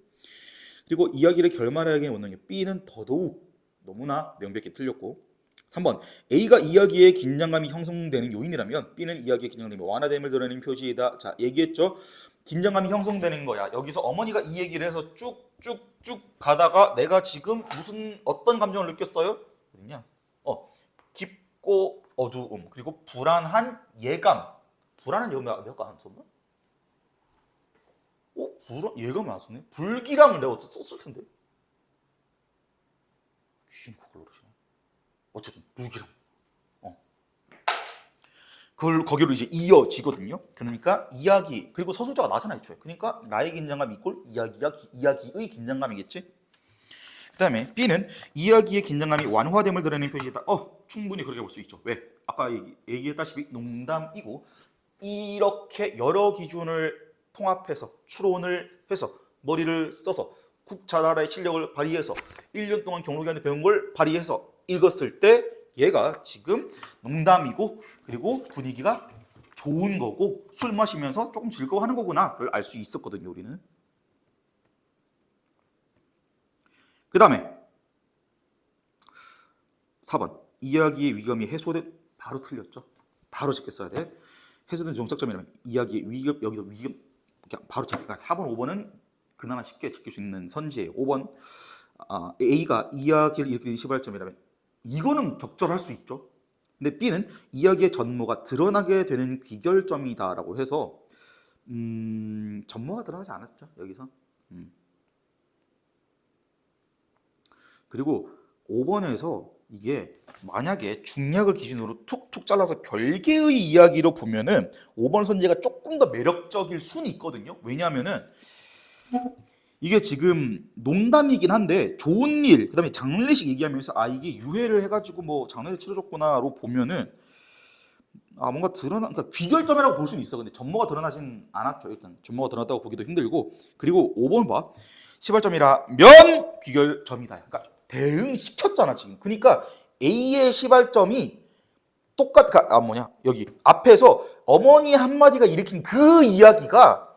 그리고 이야기를 결말하게 원동력. B는 더더욱 너무나 명백히 틀렸고. 3번, A가 이야기의 긴장감이 형성되는 요인이라면 B는 이야기의 긴장감이 완화됨을 드러내는 표시이다. 자, 얘기했죠. 긴장감이 형성되는 거야. 여기서 어머니가 이 얘기를 해서 쭉쭉쭉 가다가 내가 지금 어떤 감정을 느꼈어요? 어디냐? 깊고 어두움, 그리고 불안한 예감. 불안한 예감 내가 안 썼나? 예감이 안 썼네? 불길함을 내가 썼을 텐데. 귀신 그걸 모르시네. 어쨌든 불길함. 거기로 이제 이어지거든요. 그러니까 이야기, 그리고 서술자가 나잖아, 애초에. 그러니까 나의 긴장감 이꼴 이야기의 긴장감이겠지. 그 다음에 B는 이야기의 긴장감이 완화됨을 드러내는 표시다. 충분히 그렇게 볼 수 있죠. 왜? 아까 얘기했다시피 농담이고, 이렇게 여러 기준을 통합해서 추론을 해서 머리를 써서 국자라의 실력을 발휘해서 1년 동안 경로기간에 배운 걸 발휘해서 읽었을 때 얘가 지금 농담이고, 그리고 분위기가 좋은 거고, 술 마시면서 조금 즐거워하는 거구나를 알 수 있었거든요, 우리는. 그 다음에 4번, 이야기의 위험이 해소된. 바로 틀렸죠. 바로 적게 써야 돼. 해소된 정착점이라면 이야기의 위급, 여기도 위급, 그냥 바로 적게. 4번, 5번은 그나마 쉽게 지킬 수 있는 선지예요. 5번, A가 이야기를 일으키는 시발점이라면 이거는 적절할 수 있죠. 근데 B는 이야기의 전모가 드러나게 되는 귀결점이다라고 해서 전모가 드러나지 않았죠, 여기서. 그리고 5번에서 이게 만약에 중략을 기준으로 툭툭 잘라서 별개의 이야기로 보면은 5번 선지가 조금 더 매력적일 수는 있거든요. 왜냐하면은 이게 지금 농담이긴 한데 좋은 일, 그다음에 장례식 얘기하면서 이게 유해를 해가지고 뭐 장례를 치러줬구나로 보면은 뭔가 그러니까 귀결점이라고 볼 수는 있어. 근데 전모가 드러나진 않았죠. 일단 전모가 드러났다고 보기도 힘들고. 그리고 5번 봐, 시발점이라면 귀결점이다. 그러니까 대응시켰잖아 지금. 그러니까 A의 시발점이 여기 앞에서 어머니 한마디가 일으킨 그 이야기가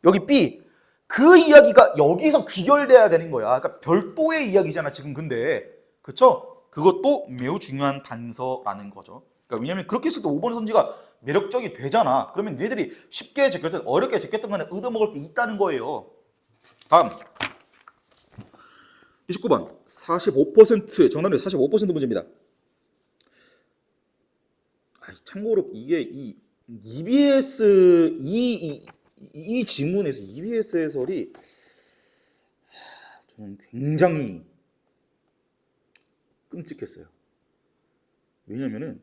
여기 B, 그 이야기가 여기서 귀결돼야 되는 거야. 그러니까 별도의 이야기잖아 지금. 근데 그쵸? 그것도 매우 중요한 단서라는 거죠. 그러니까 왜냐면 그렇게 했을 때 5번 선지가 매력적이 되잖아. 그러면 얘들이 쉽게 제꼈든 어렵게 제꼈든 간에 얻어먹을 게 있다는 거예요. 다음 29번 45% 정답률 45% 문제입니다. 참고로 이게 이 EBS 이 지문에서 EBS 해설이 저는 굉장히 끔찍했어요. 왜냐면은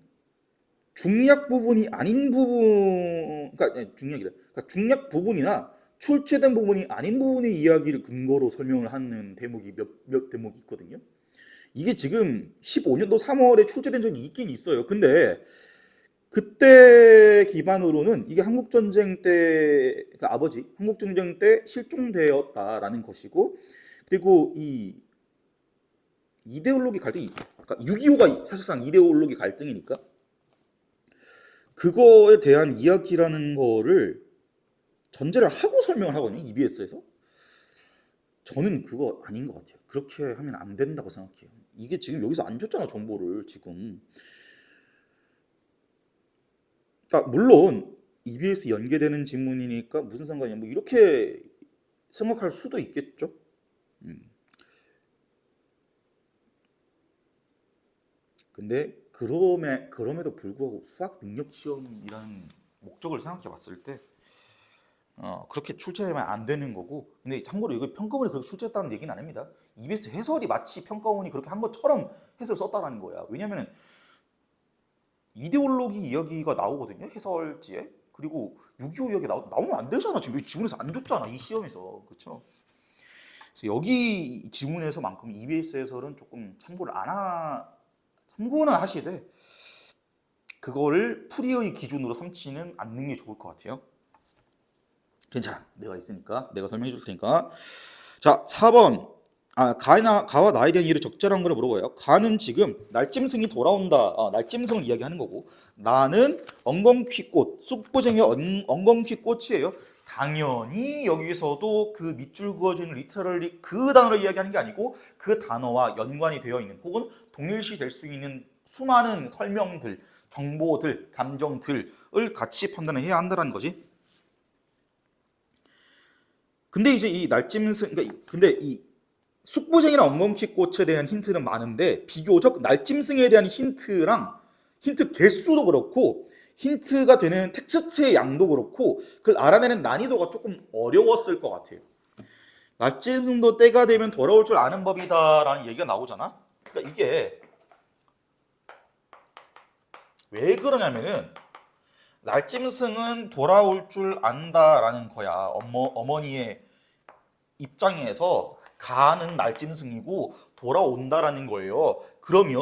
중략 부분이 아닌 부분, 그러니까 중략이래. 그러니까 중략 부분이나 출제된 부분이 아닌 부분의 이야기를 근거로 설명을 하는 대목이 몇 대목이 있거든요. 이게 지금 15년도 3월에 출제된 적이 있긴 있어요. 근데 그때 기반으로는 이게 한국전쟁 때, 그러니까 아버지 한국전쟁 때 실종되었다라는 것이고, 그리고 이 이데올로기 갈등이, 그러니까 6.25가 사실상 이데올로기 갈등이니까 그거에 대한 이야기라는 거를 전제를 하고 설명을 하거든요. EBS에서. 저는 그거 아닌 것 같아요. 그렇게 하면 안 된다고 생각해요. 이게 지금 여기서 안 줬잖아, 정보를 지금. 그러니까 물론 EBS 연계되는 지문이니까 무슨 상관이야, 뭐 이렇게 생각할 수도 있겠죠. 근데 그럼에도 불구하고 수학 능력 시험이라는 목적을 생각해 봤을 때 그렇게 출제하면 안 되는 거고, 근데 참고로 이거 평가원이 그렇게 출제했다는 얘기는 아닙니다. EBS 해설이 마치 평가원이 그렇게 한 것처럼 해설 썼다라는 거야. 왜냐면은 이데올로기 이야기가 나오거든요, 해설지에. 그리고 6.25 이야기 나오면 안 되잖아. 지금 여기 지문에서 안 줬잖아, 이 시험에서. 그렇죠? 그래서 여기 지문에서만큼 EBS 해설은 조금 참고는 하시되 그거를 풀이의 기준으로 삼지는 않는 게 좋을 것 같아요. 괜찮아, 내가 있으니까 내가 설명해 줄 테니까. 자, 4번 가와 나에 대한 이유를 적절한 거를 물어봐요. 가는 지금 날짐승이 돌아온다, 날짐승을 이야기하는 거고, 나는 엉겅퀴꽃, 쑥부쟁이 엉겅퀴꽃이에요. 당연히 여기서도 그 밑줄 그어주는 리터럴리 그 단어를 이야기하는 게 아니고 그 단어와 연관이 되어 있는 혹은 동일시 될 수 있는 수많은 설명들, 정보들, 감정들을 같이 판단을 해야 한다는 거지. 근데 이제 이 날짐승, 근데 이 숙부쟁이나 엉겅퀴꽃에 대한 힌트는 많은데 비교적 날짐승에 대한 힌트 개수도 그렇고 힌트가 되는 텍스트의 양도 그렇고 그걸 알아내는 난이도가 조금 어려웠을 것 같아요. 날짐승도 때가 되면 돌아올 줄 아는 법이다라는 얘기가 나오잖아. 그러니까 이게 왜 그러냐면은 날짐승은 돌아올 줄 안다라는 거야. 어머니의 입장에서 가는 날짐승이고 돌아온다라는 거예요. 그러면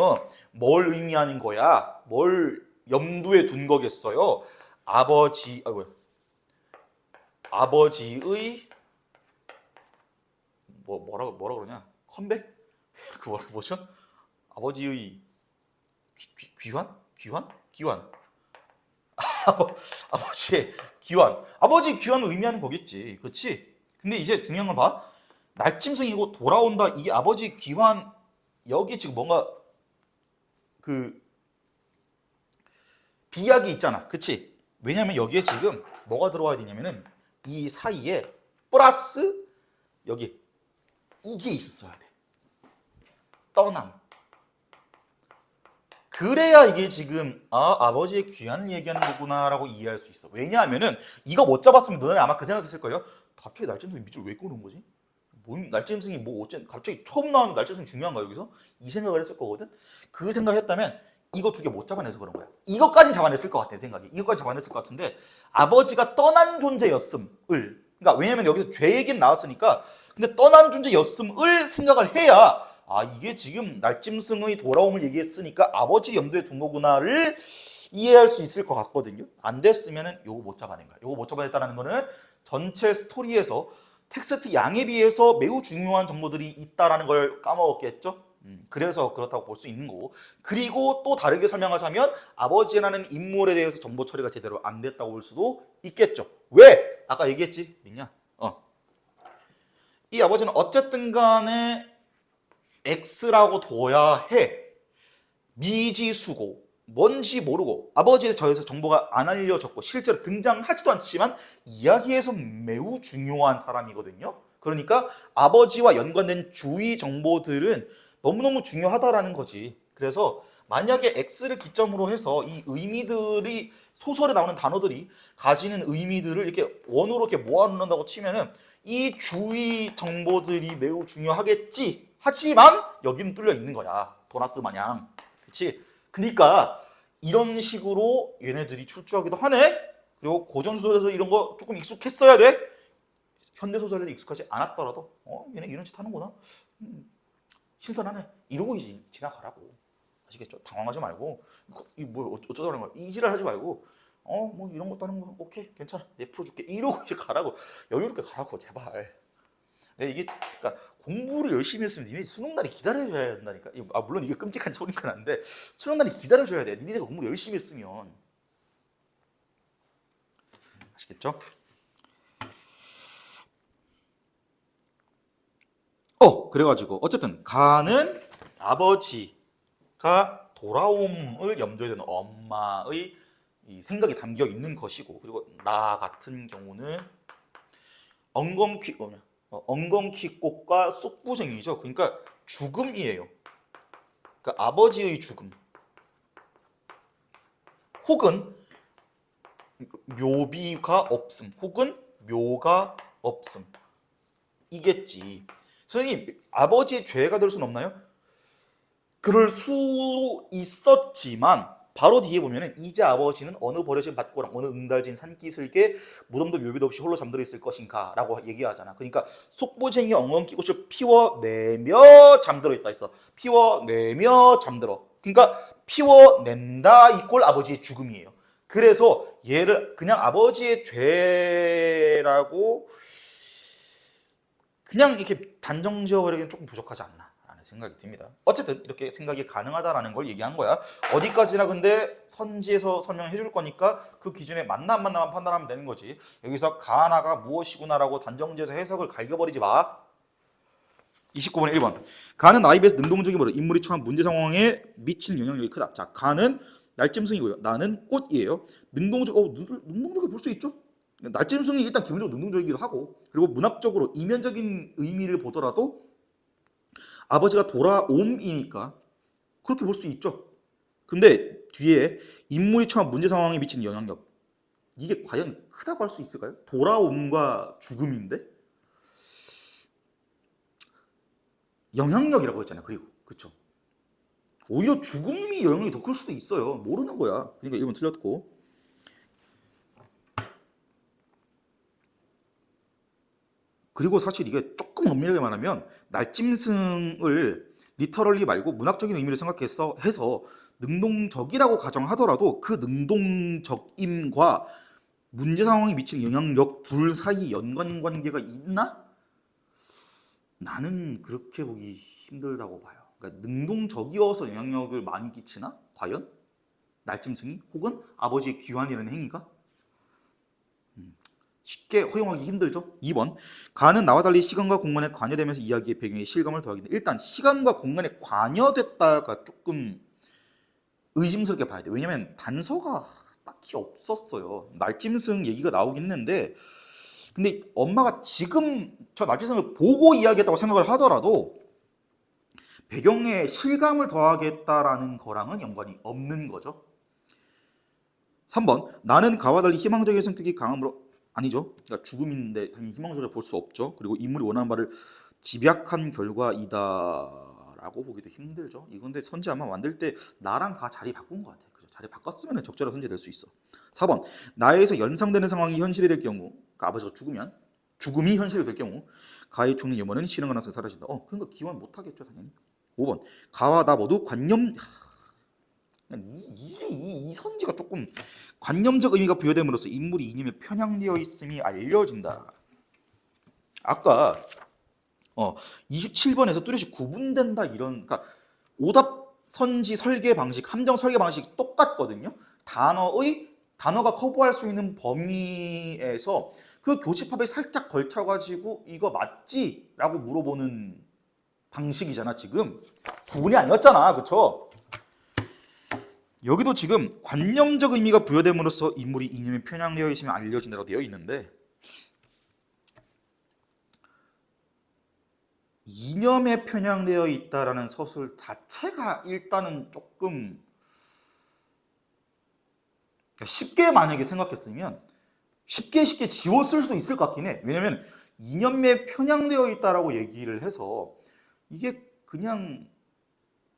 뭘 의미하는 거야? 뭘 염두에 둔 거겠어요? 아버지의 뭐라 그러냐? 컴백? 그 뭐죠? 아버지의 귀환? 아버지의 귀환. 아버지의 귀환을 의미하는 거겠지. 그렇지? 근데 이제 중요한 건 봐. 날짐승이고 돌아온다. 이게 아버지 귀환. 여기 지금 뭔가 그 비약이 있잖아. 그치? 왜냐면 여기에 지금 뭐가 들어와야 되냐면은 이 사이에 플러스 여기 이게 있었어야 돼. 떠남. 그래야 이게 지금 아버지의 귀환을 얘기하는 거구나라고 이해할 수 있어. 왜냐하면은 이거 못 잡았으면 너네 아마 그 생각했을 거예요. 갑자기 날짐승이 밑줄 왜 꺼놓은 거지? 날짐승이 갑자기 처음 나오는 날짐승이 중요한가 여기서? 이 생각을 했을 거거든. 그 생각을 했다면 이거 두 개 못 잡아내서 그런 거야. 이것까진 잡아냈을 것 같아, 생각이. 이것까지 잡아냈을 것 같은데 아버지가 떠난 존재였음을, 그러니까 왜냐면 여기서 죄 얘기는 나왔으니까, 근데 떠난 존재였음을 생각을 해야 이게 지금 날짐승의 돌아옴을 얘기했으니까 아버지 염두에 둔 거구나를 이해할 수 있을 것 같거든요. 안 됐으면은 요거 못 잡아낸 거야. 요거 못 잡아냈다는 거는 전체 스토리에서 텍스트 양에 비해서 매우 중요한 정보들이 있다라는 걸 까먹었겠죠. 그래서 그렇다고 볼 수 있는 거고, 그리고 또 다르게 설명하자면 아버지라는 인물에 대해서 정보 처리가 제대로 안 됐다고 볼 수도 있겠죠. 왜? 아까 얘기했지, 믿냐? 이 아버지는 어쨌든 간에 X라고 둬야 해. 미지수고 뭔지 모르고 아버지에 대해서 정보가 안 알려졌고 실제로 등장하지도 않지만 이야기에서 매우 중요한 사람이거든요. 그러니까 아버지와 연관된 주위 정보들은 너무너무 중요하다라는 거지. 그래서 만약에 X를 기점으로 해서 이 의미들이 소설에 나오는 단어들이 가지는 의미들을 이렇게 원으로 이렇게 모아놓는다고 치면은 이 주위 정보들이 매우 중요하겠지. 하지만 여기는 뚫려 있는 거야. 도나스 마냥. 그치? 그러니까 이런 식으로 얘네들이 출주하기도 하네. 그리고 고전소설에서 이런 거 조금 익숙했어야 돼. 현대소설에도 익숙하지 않았더라도 얘네 이런 짓 하는구나. 신선하네. 이러고 이제 지나가라고. 아시겠죠? 당황하지 말고 뭐 어쩌자는 거야. 이지랄 하지 말고 뭐 이런 것도 하는 거 오케이 괜찮아. 내 풀어줄게. 이러고 이제 가라고. 여유롭게 가라고 제발. 네, 이게 그러니까 공부를 열심히 했으면 니네 수능 날이 기다려줘야 된다니까. 물론 이게 끔찍한 소리는 한데 수능 날이 기다려줘야 돼. 니네가 공부 열심히 했으면. 아시겠죠? 그래가지고 어쨌든 가는 아버지가 돌아옴을 염두에 두는 엄마의 이 생각이 담겨 있는 것이고, 그리고 나 같은 경우는 엉겅퀴꽃과 쏙부쟁이죠. 그러니까 죽음이에요. 그러니까 아버지의 죽음 혹은 묘비가 없음 혹은 묘가 없음 이겠지. 선생님, 아버지의 죄가 될 수는 없나요? 그럴 수 있었지만 바로 뒤에 보면은 이제 아버지는 어느 버려진 밭고랑 어느 응달진 산기슭에 무덤도 묘비도 없이 홀로 잠들어 있을 것인가 라고 얘기하잖아. 그러니까 속보쟁이 엉겅퀴꽃을 피워내며 잠들어 있다 했어. 피워내며 잠들어. 그러니까 피워낸다 이꼴 아버지의 죽음이에요. 그래서 얘를 그냥 아버지의 죄라고 그냥 이렇게 단정 지어버리기는 조금 부족하지 않나 라는 생각이 듭니다. 어쨌든 이렇게 생각이 가능하다라는 걸 얘기한 거야. 어디까지나 근데 선지에서 설명해 줄 거니까 그 기준에 맞나 안 맞나만 판단하면 되는 거지. 여기서 가나가 무엇이구나라고 단정 지어서 해석을 갈겨버리지 마. 29번에 1번. 가는 나에 비해서 능동적이므로 인물이 처한 문제 상황에 미치는 영향력이 크다. 자, 가는 날짐승이고요. 나는 꽃이에요. 능동적이 볼 수 있죠? 날짐승이 일단 기본적으로 능동적이기도 하고, 그리고 문학적으로 이면적인 의미를 보더라도 아버지가 돌아옴이니까 그렇게 볼 수 있죠. 근데 뒤에 인물이 처한 문제 상황에 미치는 영향력, 이게 과연 크다고 할 수 있을까요? 돌아옴과 죽음인데 영향력이라고 했잖아요. 그리고 그쵸? 오히려 죽음이 영향력이 더 클 수도 있어요. 모르는 거야. 그러니까 1번 틀렸고, 그리고 사실 이게 조금 엄밀하게 말하면 날짐승을 리터럴리 말고 문학적인 의미를 생각해서 해서 능동적이라고 가정하더라도 그 능동적임과 문제 상황에 미치는 영향력 둘 사이 연관관계가 있나? 나는 그렇게 보기 힘들다고 봐요. 그러니까 능동적이어서 영향력을 많이 끼치나? 과연? 날짐승이? 혹은 아버지의 귀환이라는 행위가? 쉽게 허용하기 힘들죠. 2번. 가는 나와 달리 시간과 공간에 관여되면서 이야기의 배경에 실감을 더하기는, 일단 시간과 공간에 관여됐다가 조금 의심스럽게 봐야 돼. 왜냐면 단서가 딱히 없었어요. 날짐승 얘기가 나오긴 했는데, 근데 엄마가 지금 저 날짐승을 보고 이야기했다고 생각을 하더라도 배경에 실감을 더하겠다라는 거랑은 연관이 없는 거죠. 3번. 나는 가와 달리 희망적인 성격이 강함으로, 아니죠. 그러니까 죽음인데 당연히 희망적으로 볼 수 없죠. 그리고 인물이 원하는 바를 집약한 결과이다라고 보기도 힘들죠. 이건데 선지 아마 만들 때 나랑 가 자리 바꾼 것 같아. 그죠? 자리 바꿨으면 적절한 선지 될 수 있어. 4번. 나에서 연상되는 상황이 현실이 될 경우, 그러니까 아버지가 죽으면, 죽음이 현실이 될 경우 가의 죽는 염원은 실현 가능성이 사라진다. 그러니까 기원 못 하겠죠, 당연히. 5번. 가와 나 모두 관념, 이 선지가 조금 관념적 의미가 부여됨으로써 인물이 이념에 편향되어 있음이 알려진다. 아까 27번에서 뚜렷이 구분된다 이런, 그러니까 오답 선지 설계 방식, 함정 설계 방식이 똑같거든요. 단어가 커버할 수 있는 범위에서 그 교집합에 살짝 걸쳐가지고 이거 맞지? 라고 물어보는 방식이잖아. 지금 구분이 아니었잖아. 그쵸? 여기도 지금 관념적 의미가 부여됨으로써 인물이 이념에 편향되어 있으면 알려진다고 되어 있는데, 이념에 편향되어 있다라는 서술 자체가 일단은 조금 쉽게 만약에 생각했으면 쉽게 지웠을 수도 있을 것 같긴 해. 왜냐면 이념에 편향되어 있다라고 얘기를 해서 이게 그냥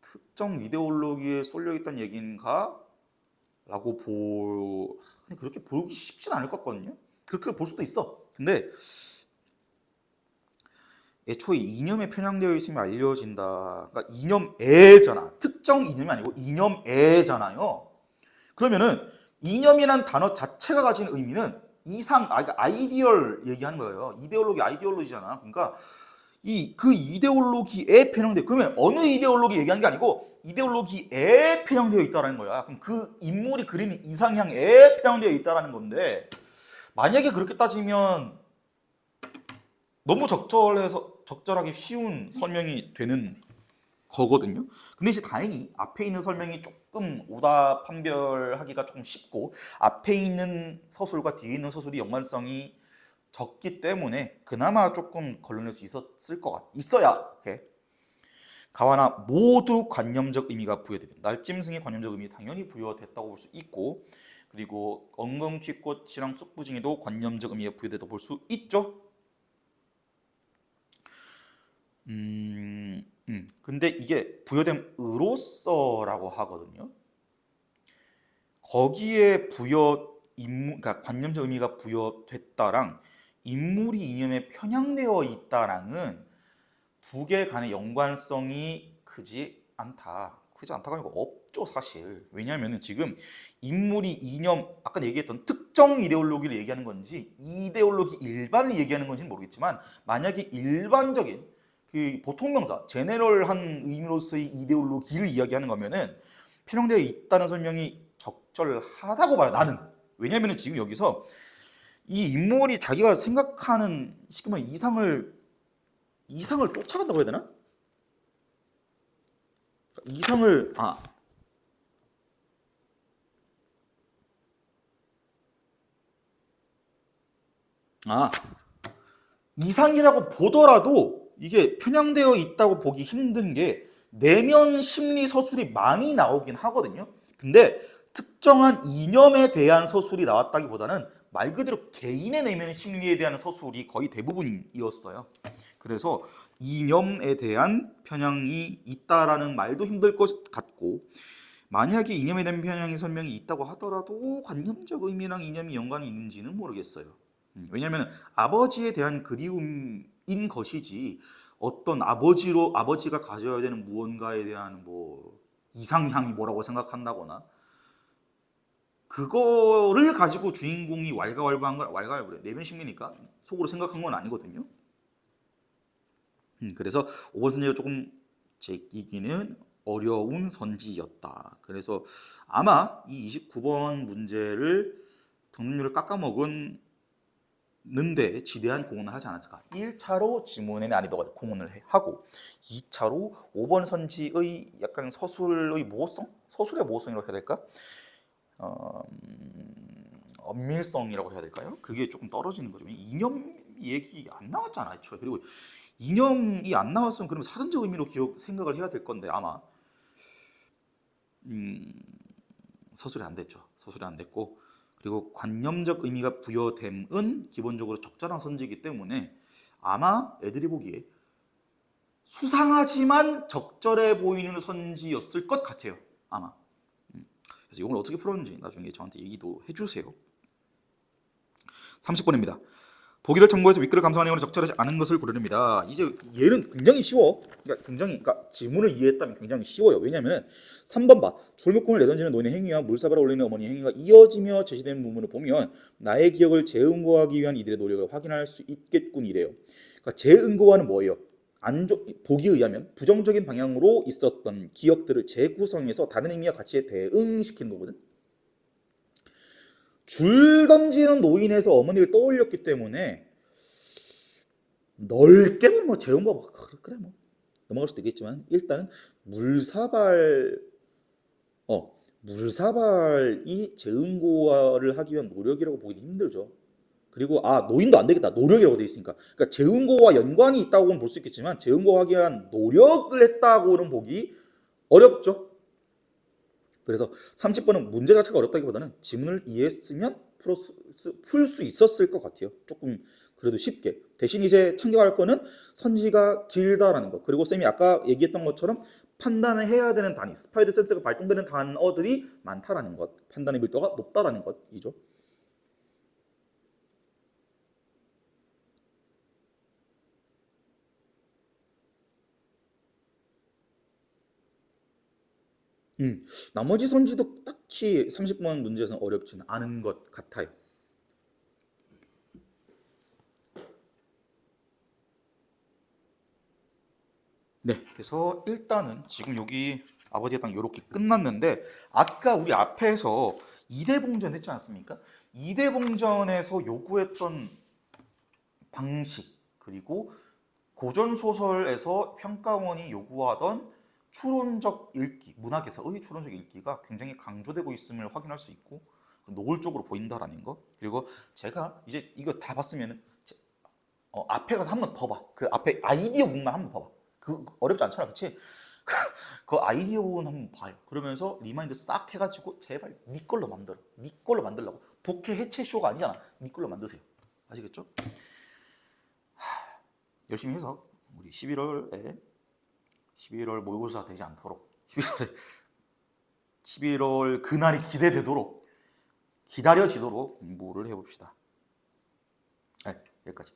특정 이데올로기에 쏠려 있다는 얘기인가? 라고 근데 그렇게 보기 쉽진 않을 것 같거든요. 그렇게 볼 수도 있어. 근데 애초에 이념에 편향되어 있으면 알려진다. 그러니까 이념애잖아. 특정 이념이 아니고 이념애잖아요. 그러면은 이념이란 단어 자체가 가지는 의미는 그러니까 아이디얼 얘기하는 거예요. 아이디올로지잖아. 그러니까 그 이데올로기에 편향돼. 그러면 어느 이데올로기 얘기하는 게 아니고 이데올로기에 편향되어 있다라는 거야. 그럼 그 인물이 그리는 이상향에 편향되어 있다라는 건데 만약에 그렇게 따지면 너무 적절하게 쉬운 설명이 되는 거거든요. 근데 이제 다행히 앞에 있는 설명이 조금 오답 판별하기가 조금 쉽고 앞에 있는 서술과 뒤에 있는 서술이 연관성이 적기 때문에 그나마 조금 걸러낼 수 있어야 해. 가와나 모두 관념적 의미가 부여되든 날짐승의 관념적 의미 당연히 부여됐다고 볼 수 있고 그리고 엉겅퀴꽃이랑 쑥부징에도 관념적 의미가 부여됐다고 볼 수 있죠. 근데 이게 부여됨으로써라고 하거든요. 거기에 그러니까 관념적 의미가 부여됐다랑 인물이 이념에 편향되어 있다랑은 두 개 간의 연관성이 크지 않다가 아니고 없죠 사실. 왜냐하면 지금 인물이 아까 얘기했던 특정 이데올로기를 얘기하는 건지 이데올로기 일반을 얘기하는 건지는 모르겠지만 만약에 일반적인 그 보통명사 제네럴한 의미로서의 이데올로기를 이야기하는 거면은 편향되어 있다는 설명이 적절하다고 봐요 나는. 왜냐하면 지금 여기서 이 인물이 자기가 생각하는 쉽게 말해 이상을 쫓아간다고 해야 되나? 이상을 아 이상이라고 보더라도 이게 편향되어 있다고 보기 힘든 게 내면 심리 서술이 많이 나오긴 하거든요. 근데 특정한 이념에 대한 서술이 나왔다기보다는 말 그대로 개인의 내면 심리에 대한 서술이 거의 대부분이었어요. 그래서 이념에 대한 편향이 있다라는 말도 힘들 것 같고 만약에 이념에 대한 편향의 설명이 있다고 하더라도 관념적 의미랑 이념이 연관이 있는지는 모르겠어요. 왜냐하면 아버지에 대한 그리움인 것이지 어떤 아버지가 가져야 되는 무언가에 대한 뭐 이상향이 뭐라고 생각한다거나 그거를 가지고 주인공이 왈가왈부한 건 왈가왈부래 내면 심리니까 속으로 생각한 건 아니거든요. 그래서 5번 선지가 조금 제끼기는 어려운 선지였다. 그래서 아마 이 29번 문제를 등급률을 깎아먹은 는데 지대한 공헌을 하지 않았을까. 1차로 지문의 난이도가 공헌을 하고 2차로 5번 선지의 약간 서술의 모호성? 서술의 모호성이라고 해야 될까? 어, 엄밀성이라고 해야 될까요? 그게 조금 떨어지는 거죠. 이념 얘기 안 나왔잖아, 애초에. 그리고 이념이 안 나왔으면 그럼 사전적 의미로 생각을 해야 될 건데 아마 서술이 안 됐죠. 서술이 안 됐고 그리고 관념적 의미가 부여됨은 기본적으로 적절한 선지이기 때문에 아마 애들이 보기에 수상하지만 적절해 보이는 선지였을 것 같아요. 아마. 그래서 이걸 어떻게 풀었는지 나중에 저한테 얘기도 해주세요. 30번입니다. 보기를 참고해서 윗글을 감상하는 내용은 적절하지 않은 것을 고르랍니다. 이제 얘는 굉장히 쉬워. 그러니까 지문을 이해했다면 굉장히 쉬워요. 왜냐하면 3번 봐. 줄묶음을 내던지는 노인의 행위와 물사발을 올리는 어머니의 행위가 이어지며 제시되는 부분을 보면 나의 기억을 재응고하기 위한 이들의 노력을 확인할 수 있겠군이래요. 그러니까 재응고하는 뭐예요? 보기에 의하면 부정적인 방향으로 있었던 기억들을 재구성해서 다른 의미와 가치에 대응시키는 거거든. 줄 던지는 노인에서 어머니를 떠올렸기 때문에 넓게 뭐 재운거 그래 뭐 넘어갈 수도 있겠지만 일단은 물사발 물사발이 재응고를 하기 위한 노력이라고 보기도 힘들죠. 그리고 노인도 안 되겠다. 노력이라고 돼 있으니까. 그러니까 재응고와 연관이 있다고는 볼 수 있겠지만 재응고하기 위한 노력을 했다고는 보기 어렵죠. 그래서 30번은 문제 자체가 어렵다기보다는 지문을 이해했으면 풀 수 있었을 것 같아요. 조금 그래도 쉽게. 대신 이제 참고할 거는 선지가 길다라는 거. 그리고 쌤이 아까 얘기했던 것처럼 판단을 해야 되는 단위, 스파이드 센스가 발동되는 단어들이 많다라는 것. 판단의 밀도가 높다라는 것이죠. 나머지 선지도 딱히 30번 문제에서는 어렵지는 않은 것 같아요. 네, 그래서 일단은 지금 여기 아버지의 땅 이렇게 끝났는데 아까 우리 앞에서 이대봉전 했지 않습니까? 이대봉전에서 요구했던 방식 그리고 고전소설에서 평가원이 요구하던 추론적 읽기, 문학에서의 추론적 읽기가 굉장히 강조되고 있음을 확인할 수 있고 노골적으로 보인다라는 거. 그리고 제가 이제 이거 다 봤으면 앞에 가서 한 번 더 봐. 그 앞에 아이디어 부분만 한 번 더 봐. 그 어렵지 않잖아, 그렇지? 그 아이디어 부분 한번 봐요. 그러면서 리마인드 싹 해가지고 제발 네 걸로 만들어. 네 걸로 만들라고. 독해 해체 쇼가 아니잖아. 네 걸로 만드세요. 아시겠죠? 열심히 해서 우리 11월 모의고사 되지 않도록 11월 그날이 기대되도록 기다려지도록 공부를 해봅시다. 네, 여기까지.